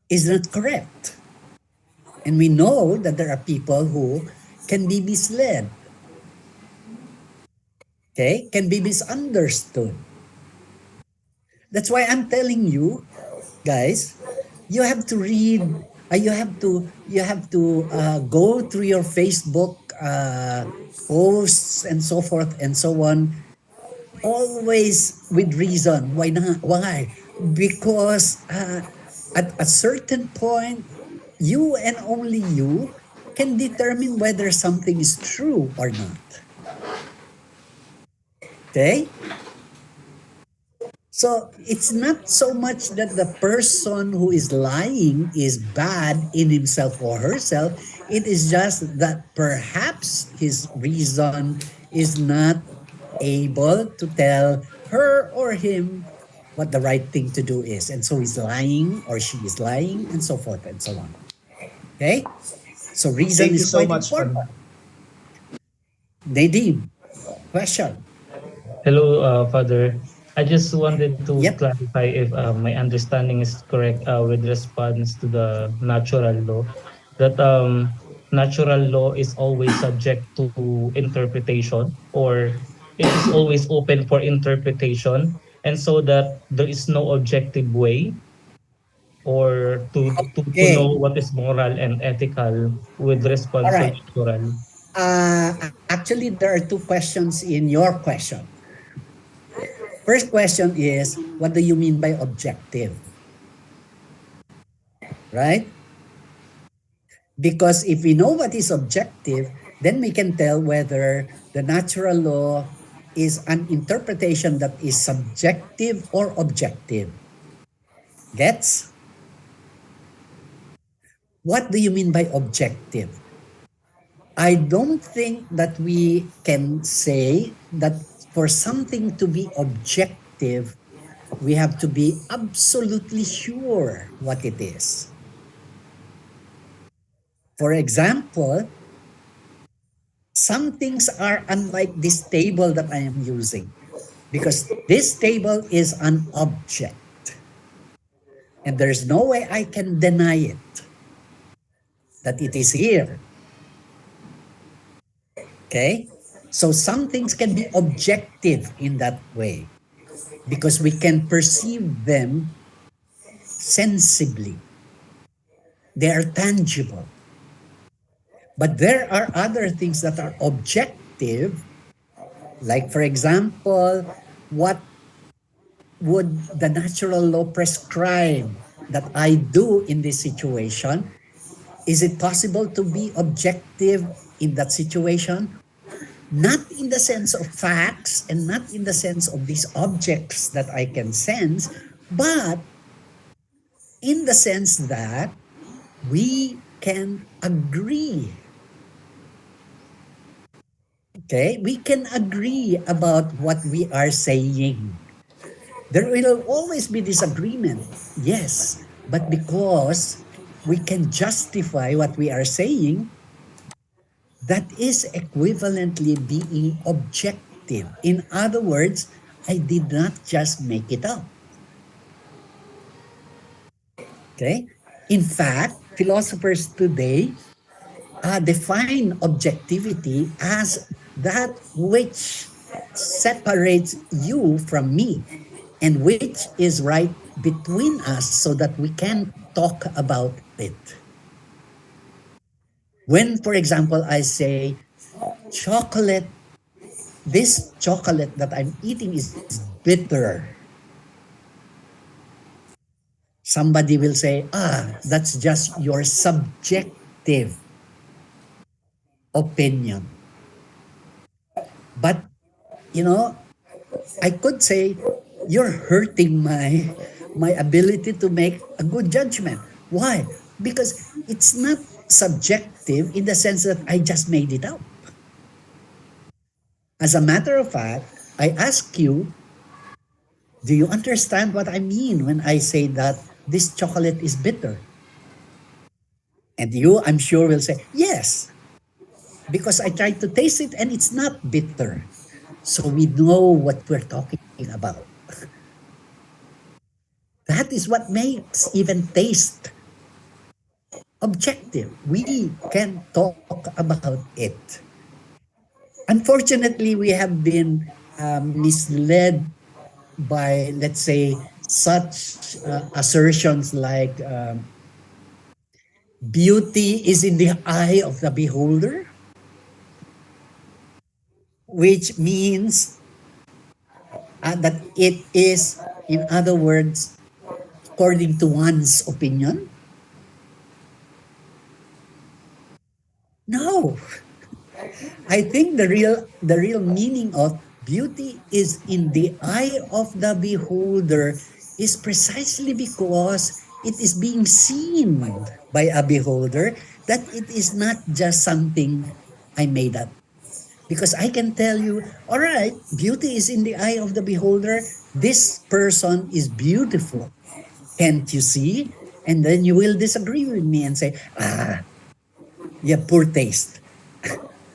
is not correct. And we know that there are people who can be misled, okay, can be misunderstood. That's why I'm telling you, guys, you have to read, you have to go through your Facebook posts and so forth and so on, always with reason. Why not? Why? Because at a certain point, you and only you can determine whether something is true or not. Okay? So it's not so much that the person who is lying is bad in himself or herself. It is just that perhaps his reason is not able to tell her or him what the right thing to do is. And so he's lying or she is lying and so forth and so on. Okay? So reason Thank you is so quite much, Father. important. Nadim, question. Hello, Father. I just wanted to Yep. clarify if my understanding is correct with response to the natural law, that natural law is always subject to interpretation, or it is always open for interpretation, and so that there is no objective way or to know Okay. what is moral and ethical with All response to right. natural. Actually, there are two questions in your question. First question is, what do you mean by objective? Right? Because if we know what is objective, then we can tell whether the natural law is an interpretation that is subjective or objective. Gets? What do you mean by objective? I don't think that we can say that for something to be objective, we have to be absolutely sure what it is. For example, some things are unlike this table that I am using because this table is an object and there's no way I can deny it that it is here. Okay? So some things can be objective in that way because we can perceive them sensibly. They are tangible. But there are other things that are objective, like, for example, what would the natural law prescribe that I do in this situation? Is it possible to be objective in that situation? Not in the sense of facts and not in the sense of these objects that I can sense, but in the sense that we can agree. Okay, we can agree about what we are saying. There will always be disagreement, yes, but because we can justify what we are saying, that is equivalently being objective. In other words, I did not just make it up. Okay? In fact, philosophers today define objectivity as that which separates you from me and which is right between us so that we can talk about it. When, for example, I say, chocolate, this chocolate that I'm eating is bitter, somebody will say, that's just your subjective opinion. But, you know, I could say, you're hurting my ability to make a good judgment. Why? Because it's not subjective in the sense that I just made it up. As a matter of fact, I ask you, do you understand what I mean when I say that this chocolate is bitter? And you, I'm sure, will say, yes, because I tried to taste it and it's not bitter. So we know what we're talking about. That is what makes even taste objective. We can talk about it. Unfortunately, we have been misled by, let's say, such assertions like beauty is in the eye of the beholder, which means that it is, in other words, according to one's opinion. No, I think the real meaning of beauty is in the eye of the beholder is precisely because it is being seen by a beholder, that it is not just something I made up. Because I can tell you, all right, beauty is in the eye of the beholder. This person is beautiful. Can't you see? And then you will disagree with me and say, you have poor taste.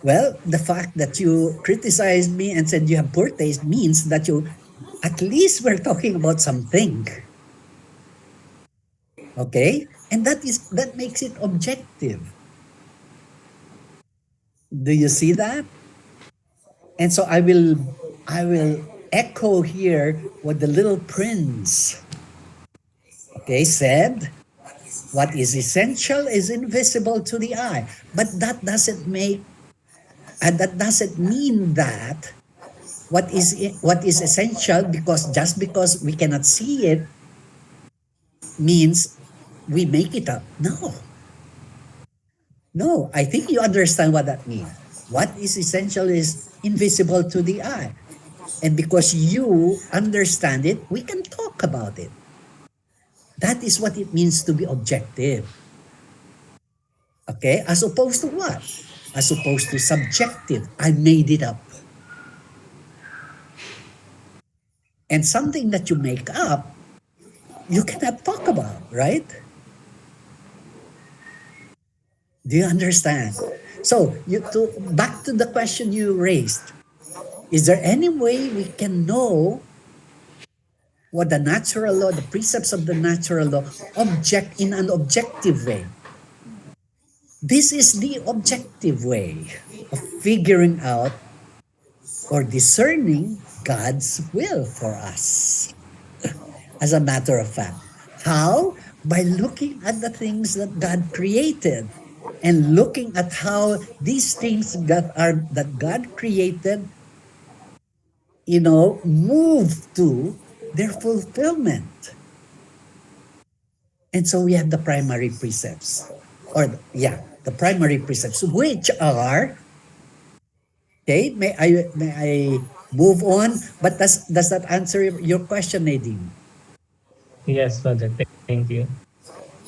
Well, the fact that you criticized me and said you have poor taste means that you, at least we're talking about something. Okay? And that makes it objective. Do you see that? And so I will echo here what the little prince, okay, said. What is essential is invisible to the eye. But that doesn't make, and that doesn't mean that what is essential, because just because we cannot see it means we make it up. No. No, I think you understand what that means. What is essential is invisible to the eye. And because you understand it, we can talk about it. That is what it means to be objective. Okay? As opposed to what? As opposed to subjective. I made it up. And something that you make up, you cannot talk about, right? Do you understand? So, back to the question you raised. Is there any way we can know what the natural law, the precepts of the natural law, object in an objective way? This is the objective way of figuring out or discerning God's will for us. As a matter of fact, how? By looking at the things that God created and looking at how these things that God created, move to their fulfillment. And so we have the primary precepts, the primary precepts, which are, okay, may I move on? But does that answer your question, Nadine? Yes, Father. Thank you.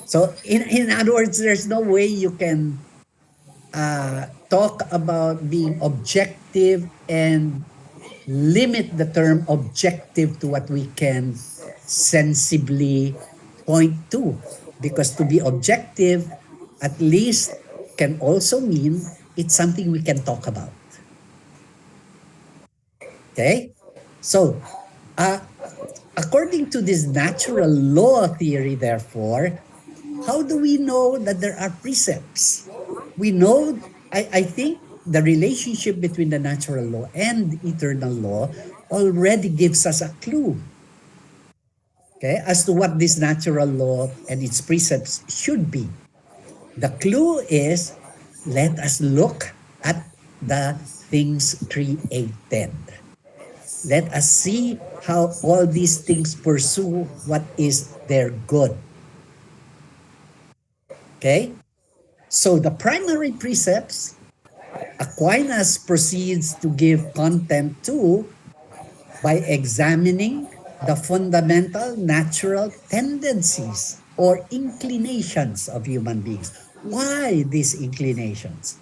So in other words, there's no way you can talk about being objective and limit the term objective to what we can sensibly point to. Because to be objective, at least, can also mean it's something we can talk about. Okay? So, according to this natural law theory, therefore, how do we know that there are precepts? We know, I think the relationship between the natural law and eternal law already gives us a clue, okay, as to what this natural law and its precepts should be. The clue is, let us look at the things created. Let us see how all these things pursue what is their good. Okay? So the primary precepts, Aquinas proceeds to give content to by examining the fundamental natural tendencies or inclinations of human beings. Why these inclinations?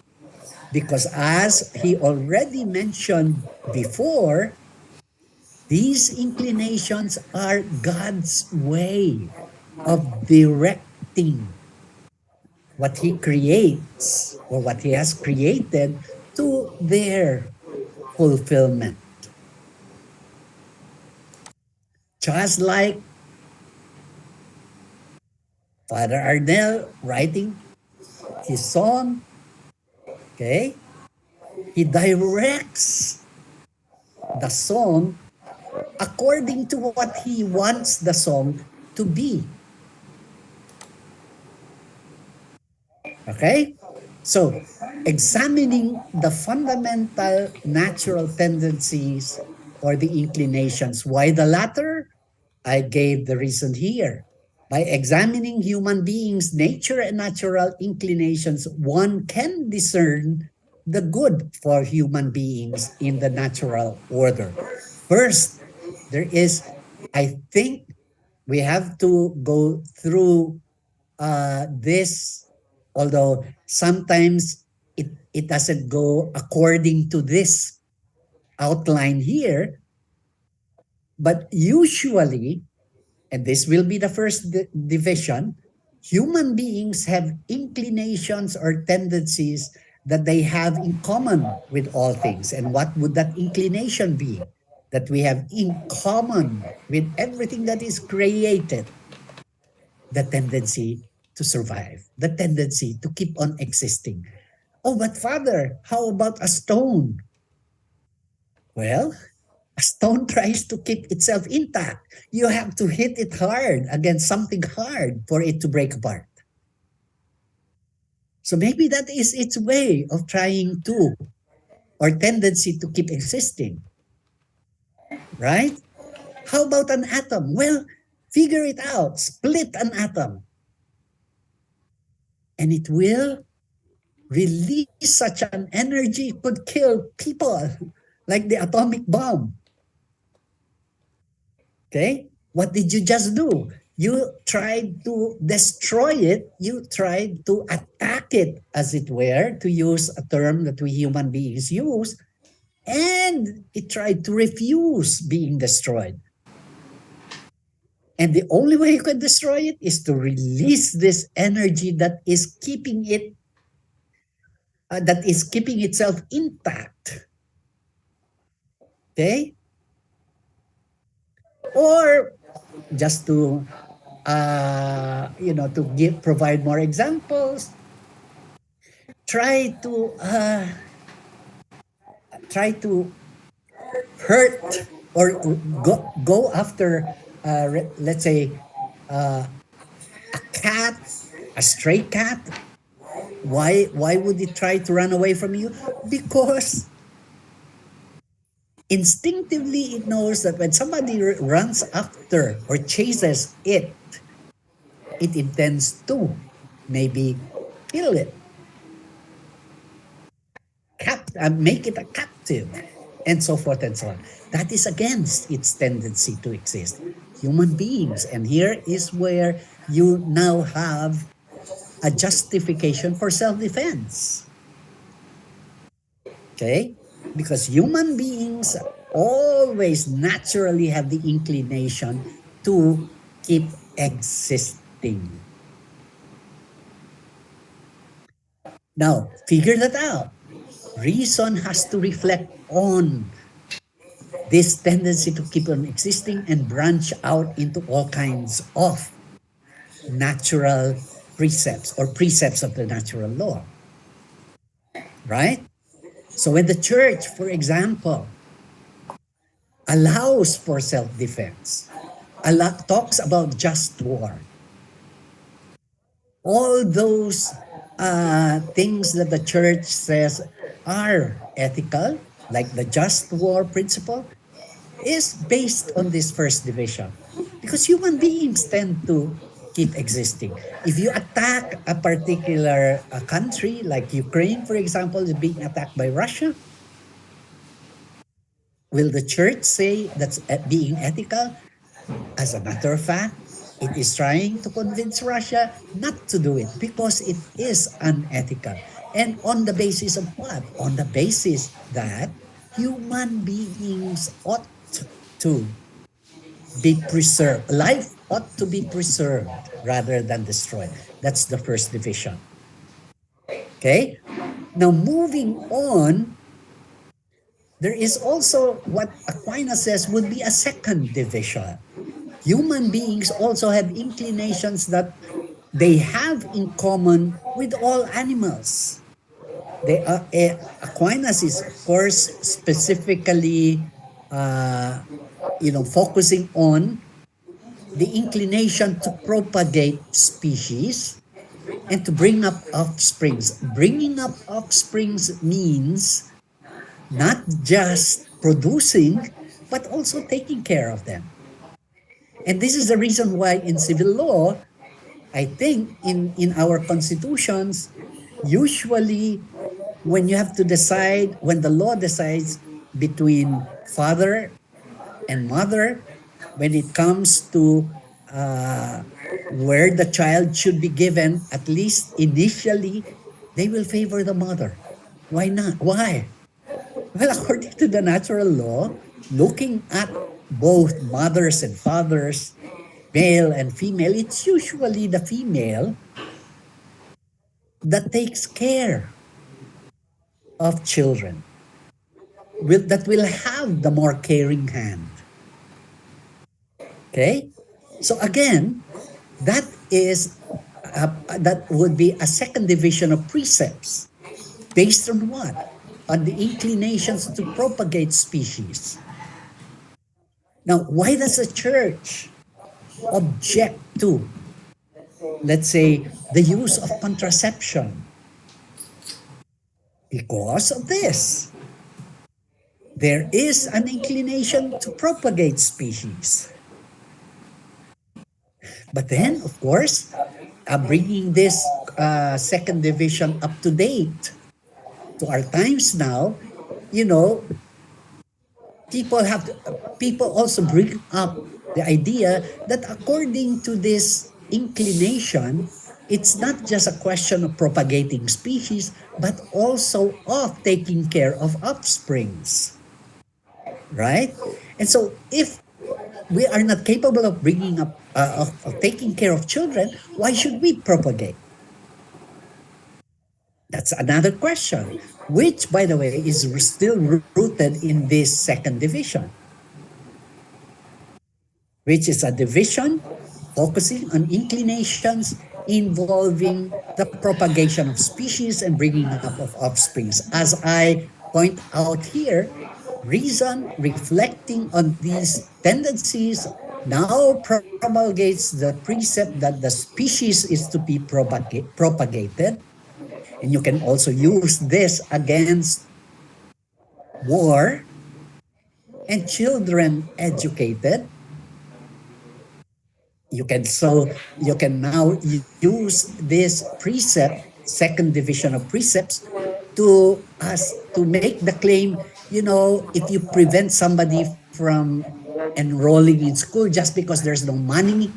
Because as he already mentioned before, these inclinations are God's way of directing what he creates or what he has created to their fulfillment. Just like Father Ardell writing his song, okay, he directs the song according to what he wants the song to be. Okay? So, examining the fundamental natural tendencies or the inclinations. Why the latter? I gave the reason here. By examining human beings' nature and natural inclinations, one can discern the good for human beings in the natural order. First, there is, I think we have to go through this, although sometimes it it doesn't go according to this outline here, but usually, and this will be the first division, human beings have inclinations or tendencies that they have in common with all things. And what would that inclination be? That we have in common with everything that is created: the tendency to survive, the tendency to keep on existing. Oh, but Father, how about a stone? Well, a stone tries to keep itself intact. You have to hit it hard against something hard for it to break apart. So maybe that is its way of trying to, or tendency to keep existing, right? How about an atom? Well, figure it out. Split an atom, and it will release such an energy it could kill people, like the atomic bomb. Okay? What did you just do? You tried to destroy it. You tried to attack it, as it were, to use a term that we human beings use, and it tried to refuse being destroyed. And the only way you can destroy it is to release this energy that is keeping it, that is keeping itself intact. Okay? Or just to to provide more examples, try to hurt or go after, let's say, a cat, a stray cat. Why would it try to run away from you? Because instinctively it knows that when somebody runs after or chases it, it intends to maybe kill it, make it a captive, and so forth and so on. That is against its tendency to exist. Human beings, and here is where you now have a justification for self-defense. Okay? Because human beings always naturally have the inclination to keep existing. Now, figure that out. Reason has to reflect on this tendency to keep on existing and branch out into all kinds of natural precepts or precepts of the natural law. Right? So when the church, for example, allows for self-defense, talks about just war, all those things that the church says are ethical, like the just war principle, is based on this first division. Because human beings tend to keep existing. If you attack a particular country, like Ukraine, for example, is being attacked by Russia, will the church say that's being ethical? As a matter of fact, it is trying to convince Russia not to do it because it is unethical. And on the basis of what? On the basis that human beings ought to be preserved. Life ought to be preserved rather than destroyed. That's the first division. Okay? Now, moving on, there is also what Aquinas says would be a second division. Human beings also have inclinations that they have in common with all animals. Aquinas is, of course, specifically, focusing on the inclination to propagate species and to bring up offsprings. Bringing up offsprings means not just producing, but also taking care of them. And this is the reason why in civil law, I think in our constitutions, usually when you have to decide, when the law decides between father and mother, when it comes to where the child should be given, at least initially, they will favor the mother. Why not? Why? Well, according to the natural law, looking at both mothers and fathers, male and female, it's usually the female that takes care of children, that will have the more caring hand. Okay? So again, that is that would be a second division of precepts based on what? On the inclinations to propagate species. Now, why does the church object to, let's say, the use of contraception? Because of this. There is an inclination to propagate species. But then, of course, bringing this second division up to date to our times now, you know, people also bring up the idea that according to this inclination, it's not just a question of propagating species, but also of taking care of offsprings, right? And so if we are not capable of bringing up, of taking care of children, why should we propagate? That's another question, which, by the way, is still rooted in this second division, which is a division focusing on inclinations involving the propagation of species and bringing up of offsprings. As I point out here, reason reflecting on these tendencies now promulgates the precept that the species is to be propagated. And you can also use this against war and children educated. You can now use this precept, second division of precepts, to make the claim, if you prevent somebody from enrolling in school just because there's no money,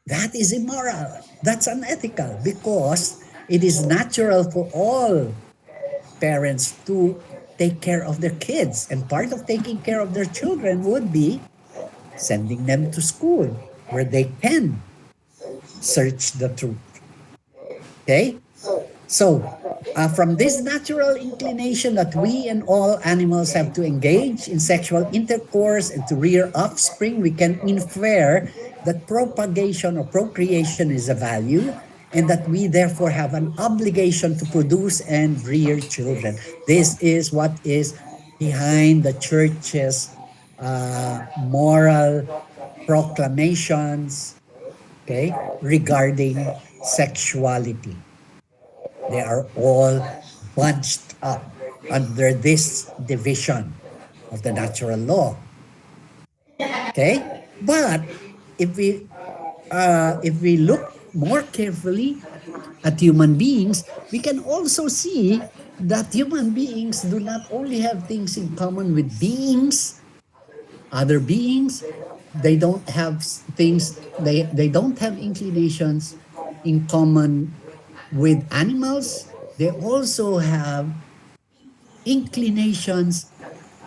that is immoral. That's unethical because it is natural for all parents to take care of their kids. And part of taking care of their children would be sending them to school where they can search the truth. Okay? So, from this natural inclination that we and all animals have to engage in sexual intercourse and to rear offspring, we can infer that propagation or procreation is a value and that we therefore have an obligation to produce and rear children. This is what is behind the church's moral proclamations, okay, regarding sexuality. They are all bunched up under this division of the natural law. Okay, but if we look more carefully at human beings, we can also see that human beings do not only have things in common with other beings. They don't have things. They don't have inclinations in common with animals. They also have inclinations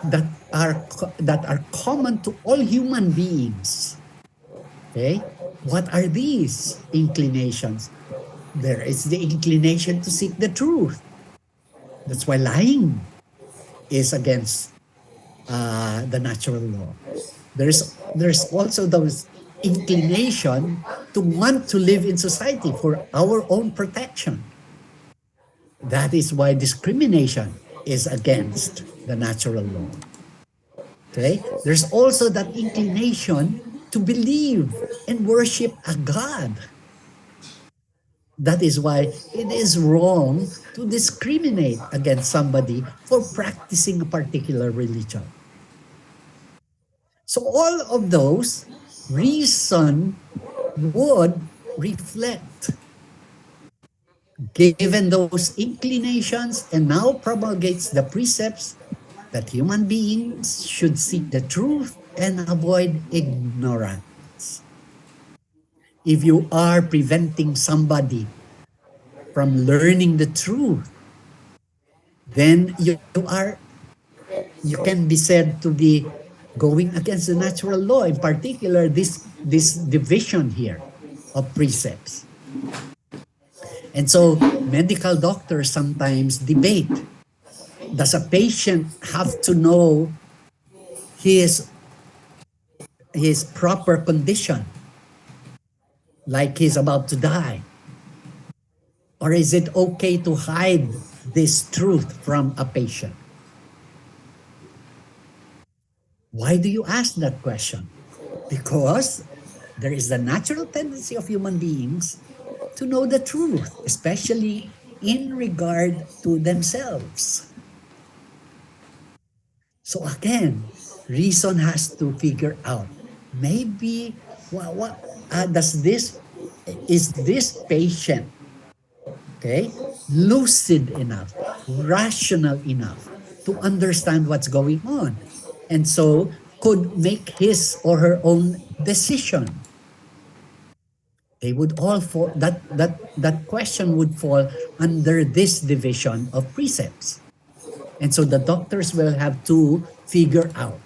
that are common to all human beings. Okay? What are these inclinations? There is the inclination to seek the truth. That's why lying is against the natural law. There's also those inclination to want to live in society for our own protection. That is why discrimination is against the natural law. Okay? There's also that inclination to believe and worship a God. That is why it is wrong to discriminate against somebody for practicing a particular religion. So all of those reason would reflect, given those inclinations, and now promulgates the precepts that human beings should seek the truth and avoid ignorance. If you are preventing somebody from learning the truth, then you can be said to be going against the natural law, in particular this division here of precepts. And so medical doctors sometimes debate, does a patient have to know his proper condition, like he's about to die? Or is it okay to hide this truth from a patient? Why do you ask that question? Because there is the natural tendency of human beings to know the truth, especially in regard to themselves. So again, reason has to figure out, maybe what does this is this patient, okay, lucid enough, rational enough to understand what's going on, and so could make his or her own decision. They would all fall, that question would fall under this division of precepts. And so the doctors will have to figure out,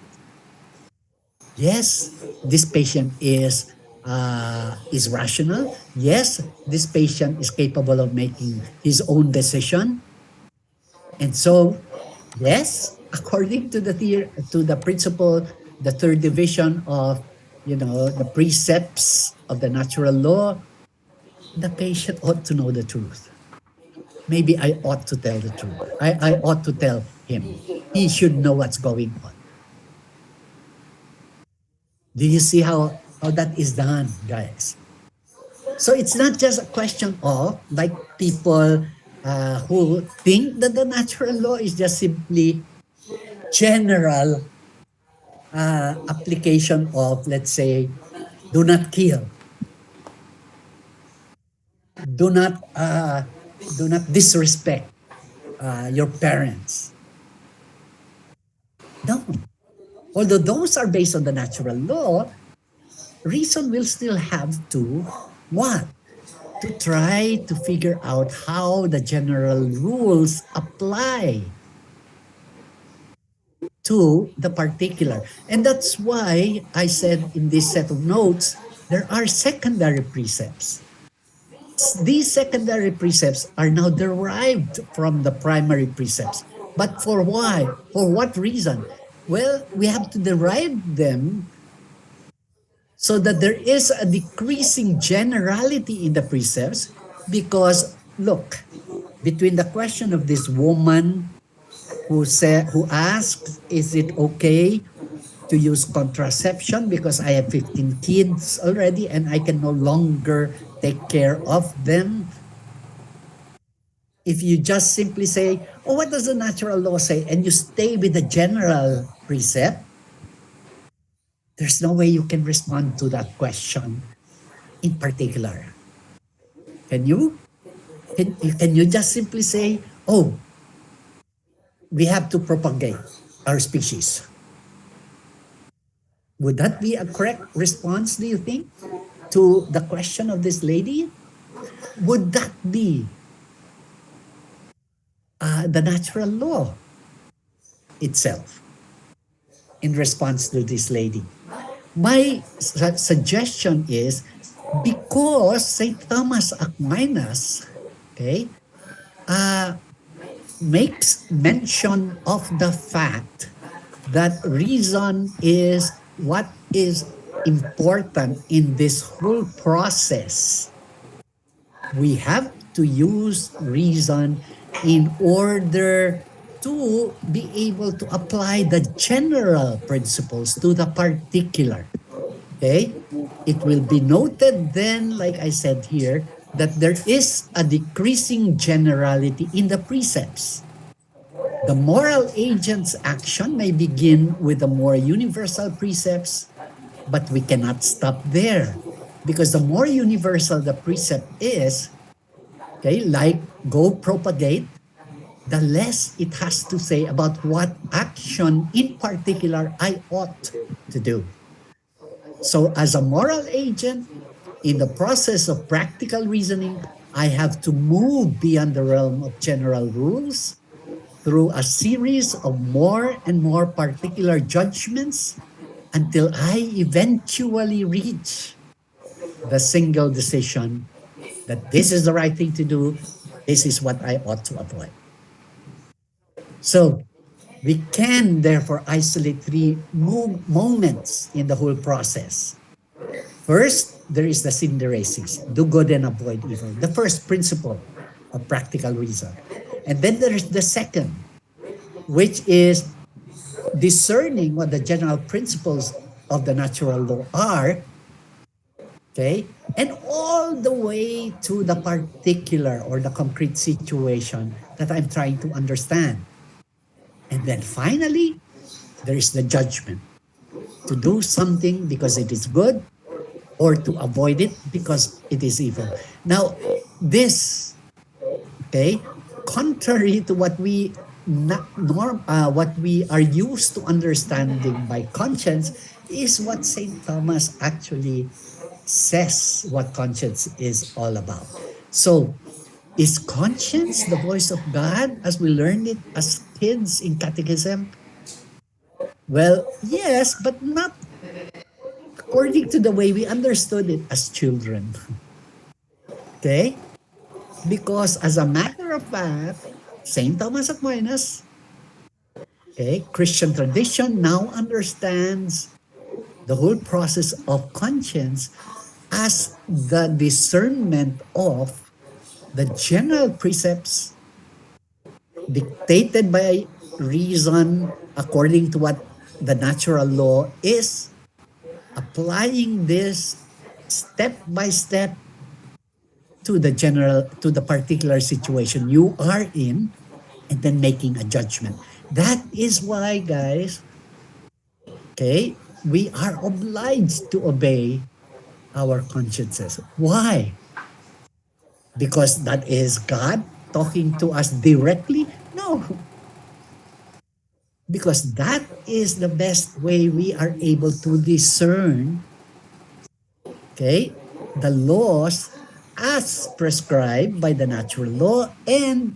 yes, this patient is rational. Yes, this patient is capable of making his own decision. And so, yes, according to the principle, the third division of the precepts of the natural law, the patient ought to know the truth. Maybe I ought to tell the truth. I ought to tell him. He should know what's going on. Do you see how that is done, guys? So it's not just a question of like people who think that the natural law is just simply general application of, let's say, do not kill, do not disrespect your parents. No. Although those are based on the natural law, reason will still have to what? To try to figure out how the general rules apply to the particular. And that's why I said in this set of notes, there are secondary precepts. These secondary precepts are now derived from the primary precepts. But for why? For what reason? Well, we have to derive them so that there is a decreasing generality in the precepts, because look, between the question of this woman who asks, is it okay to use contraception because I have 15 kids already and I can no longer take care of them? If you just simply say, oh, what does the natural law say? And you stay with the general precept, there's no way you can respond to that question in particular. Can you? Can you just simply say, oh, we have to propagate our species? Would that be a correct response, do you think, to the question of this lady? Would that be the natural law itself in response to this lady? My suggestion is, because St. Thomas Aquinas, okay, makes mention of the fact that reason is what is important in this whole process. We have to use reason in order to be able to apply the general principles to the particular. Okay? It will be noted then, like I said here, that there is a decreasing generality in the precepts. The moral agent's action may begin with the more universal precepts, but we cannot stop there, because the more universal the precept is, okay, like go propagate, the less it has to say about what action in particular I ought to do. So as a moral agent, in the process of practical reasoning, I have to move beyond the realm of general rules to through a series of more and more particular judgments until I eventually reach the single decision that this is the right thing to do, this is what I ought to avoid. So we can therefore isolate three moments in the whole process. First, there is the synderesis, do good and avoid evil, the first principle of practical reason. And then there is the second, which is discerning what the general principles of the natural law are, okay, and all the way to the particular or the concrete situation that I'm trying to understand. And then finally, there is the judgment, to do something because it is good or to avoid it because it is evil. Now, this, okay, contrary to what we what we are used to understanding by conscience, is what Saint Thomas actually says what conscience is all about. So, is conscience the voice of God as we learned it as kids in catechism? Well, yes, but not according to the way we understood it as children. Okay? Because as a matter of fact, St. Thomas Aquinas, okay, Christian tradition now understands the whole process of conscience as the discernment of the general precepts dictated by reason according to what the natural law is, applying this step by step to the particular situation you are in, and then making a judgment. That is why, guys, okay, we are obliged to obey our consciences. Why? Because that is God talking to us directly? No. Because that is the best way we are able to discern, okay, the laws as prescribed by the natural law, and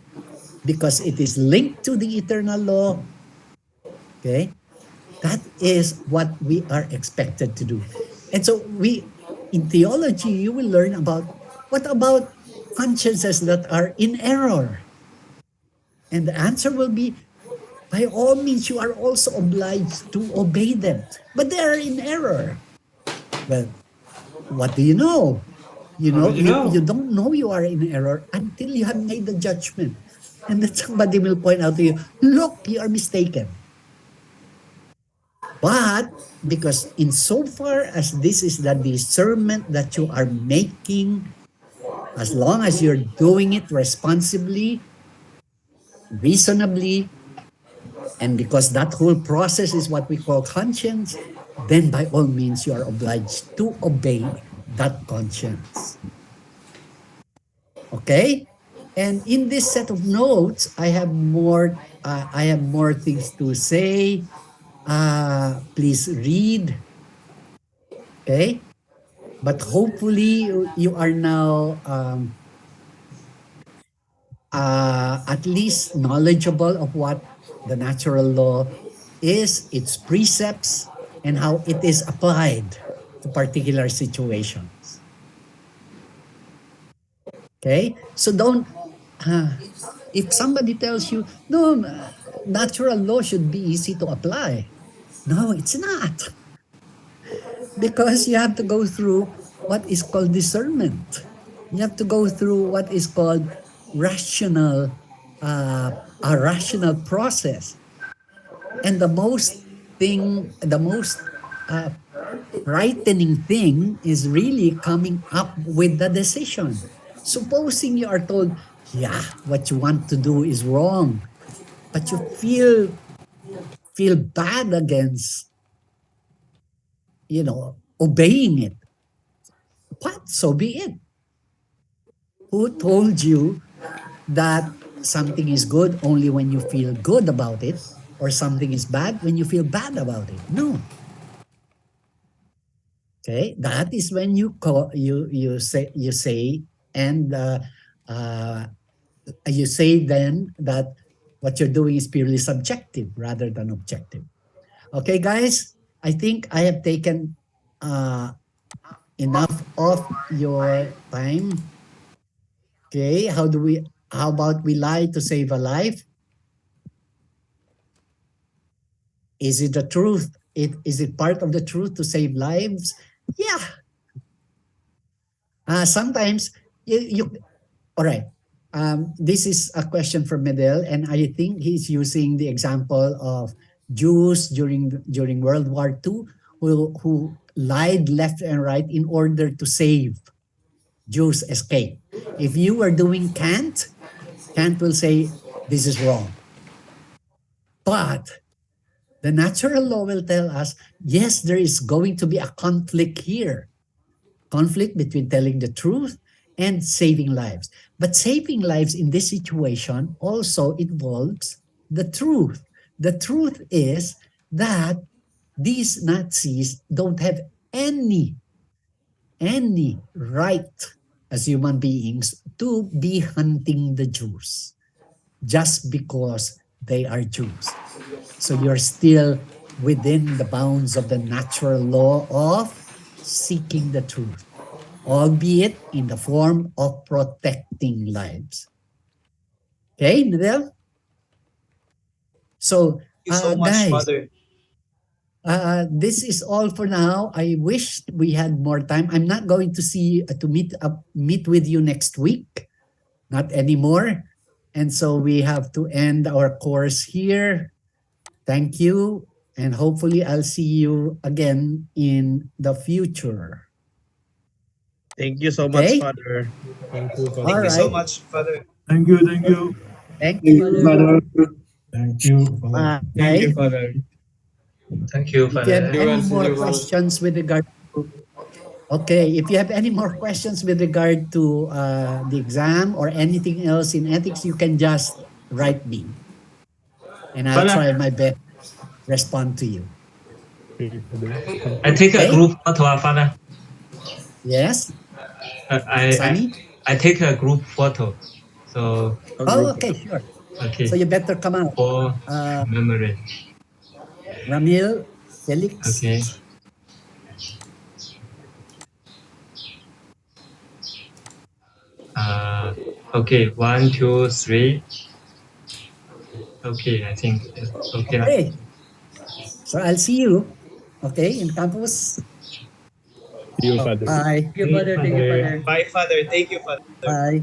because it is linked to the eternal law, okay, that is what we are expected to do. And so in theology, you will learn about what about consciences that are in error? And the answer will be, by all means, you are also obliged to obey them. But they are in error. Well, what do you know? You How know, will you know? you don't know you are in error until you have made the judgment. And then somebody will point out to you, look, you are mistaken. But because insofar as this is the discernment that you are making, as long as you're doing it responsibly, reasonably, and because that whole process is what we call conscience, then by all means you are obliged to obey that conscience. Okay? And in this set of notes, I have more things to say. Please read. Okay? But hopefully you are now at least knowledgeable of what the natural law is, its precepts, and how it is applied to particular situations. Okay? So don't, if somebody tells you, no, natural law should be easy to apply. No, it's not. Because you have to go through what is called discernment. You have to go through what is called rational, a rational process. And the most uh, frightening thing is really coming up with the decision. Supposing you are told, yeah, what you want to do is wrong, but you feel bad against, obeying it. But so be it. Who told you that something is good only when you feel good about it, or something is bad when you feel bad about it? No. Okay, that is when you say and you say then that what you're doing is purely subjective rather than objective. Okay, guys, I think I have taken enough of your time. Okay, how about we lie to save a life? Is it the truth? Is it part of the truth to save lives? Yeah. Sometimes you all right. This is a question from Medel, and I think he's using the example of Jews during World War II who lied left and right in order to save Jews escape. If you are doing Kant will say this is wrong. But the natural law will tell us, yes, there is going to be a conflict here. Conflict between telling the truth and saving lives. But saving lives in this situation also involves the truth. The truth is that these Nazis don't have any right as human beings to be hunting the Jews just because they are Jews. So you're still within the bounds of the natural law of seeking the truth, albeit in the form of protecting lives. Okay, Nadel? So, Thank you so much, guys, Father. this is all for now. I wish we had more time. I'm not going to meet with you next week, not anymore. And so we have to end our course here. Thank you, and hopefully I'll see you again in the future. Thank you so much, Okay? Father. Thank you, All Thank you Father. so right. much, Father. Thank you. Thank you. Thank Thank you, you. Father. Thank you, Father. Thank you, Bye. Father. Thank you, If you have Father. You any and see more you, Father. questions with regard to if you have any more questions with regard to the exam or anything else in ethics, you can just write me, and I'll Father, try my best to respond to you. Okay, Father. Thank I you. take a Okay? group photo, Father. Yes, Uh, I, I Sunny? I take a group photo. So A Oh, group. okay, sure. So okay, you better come out. for Uh, memory. Ramil, Felix. Okay. Uh, okay. 1, 2, 3. Okay, I think it's okay now. Okay. So I'll see you, okay, in campus. See you, Oh, Father. bye. Thank you, Father. Thank you, Father. Father. Bye, Father. Thank you, Father. Bye.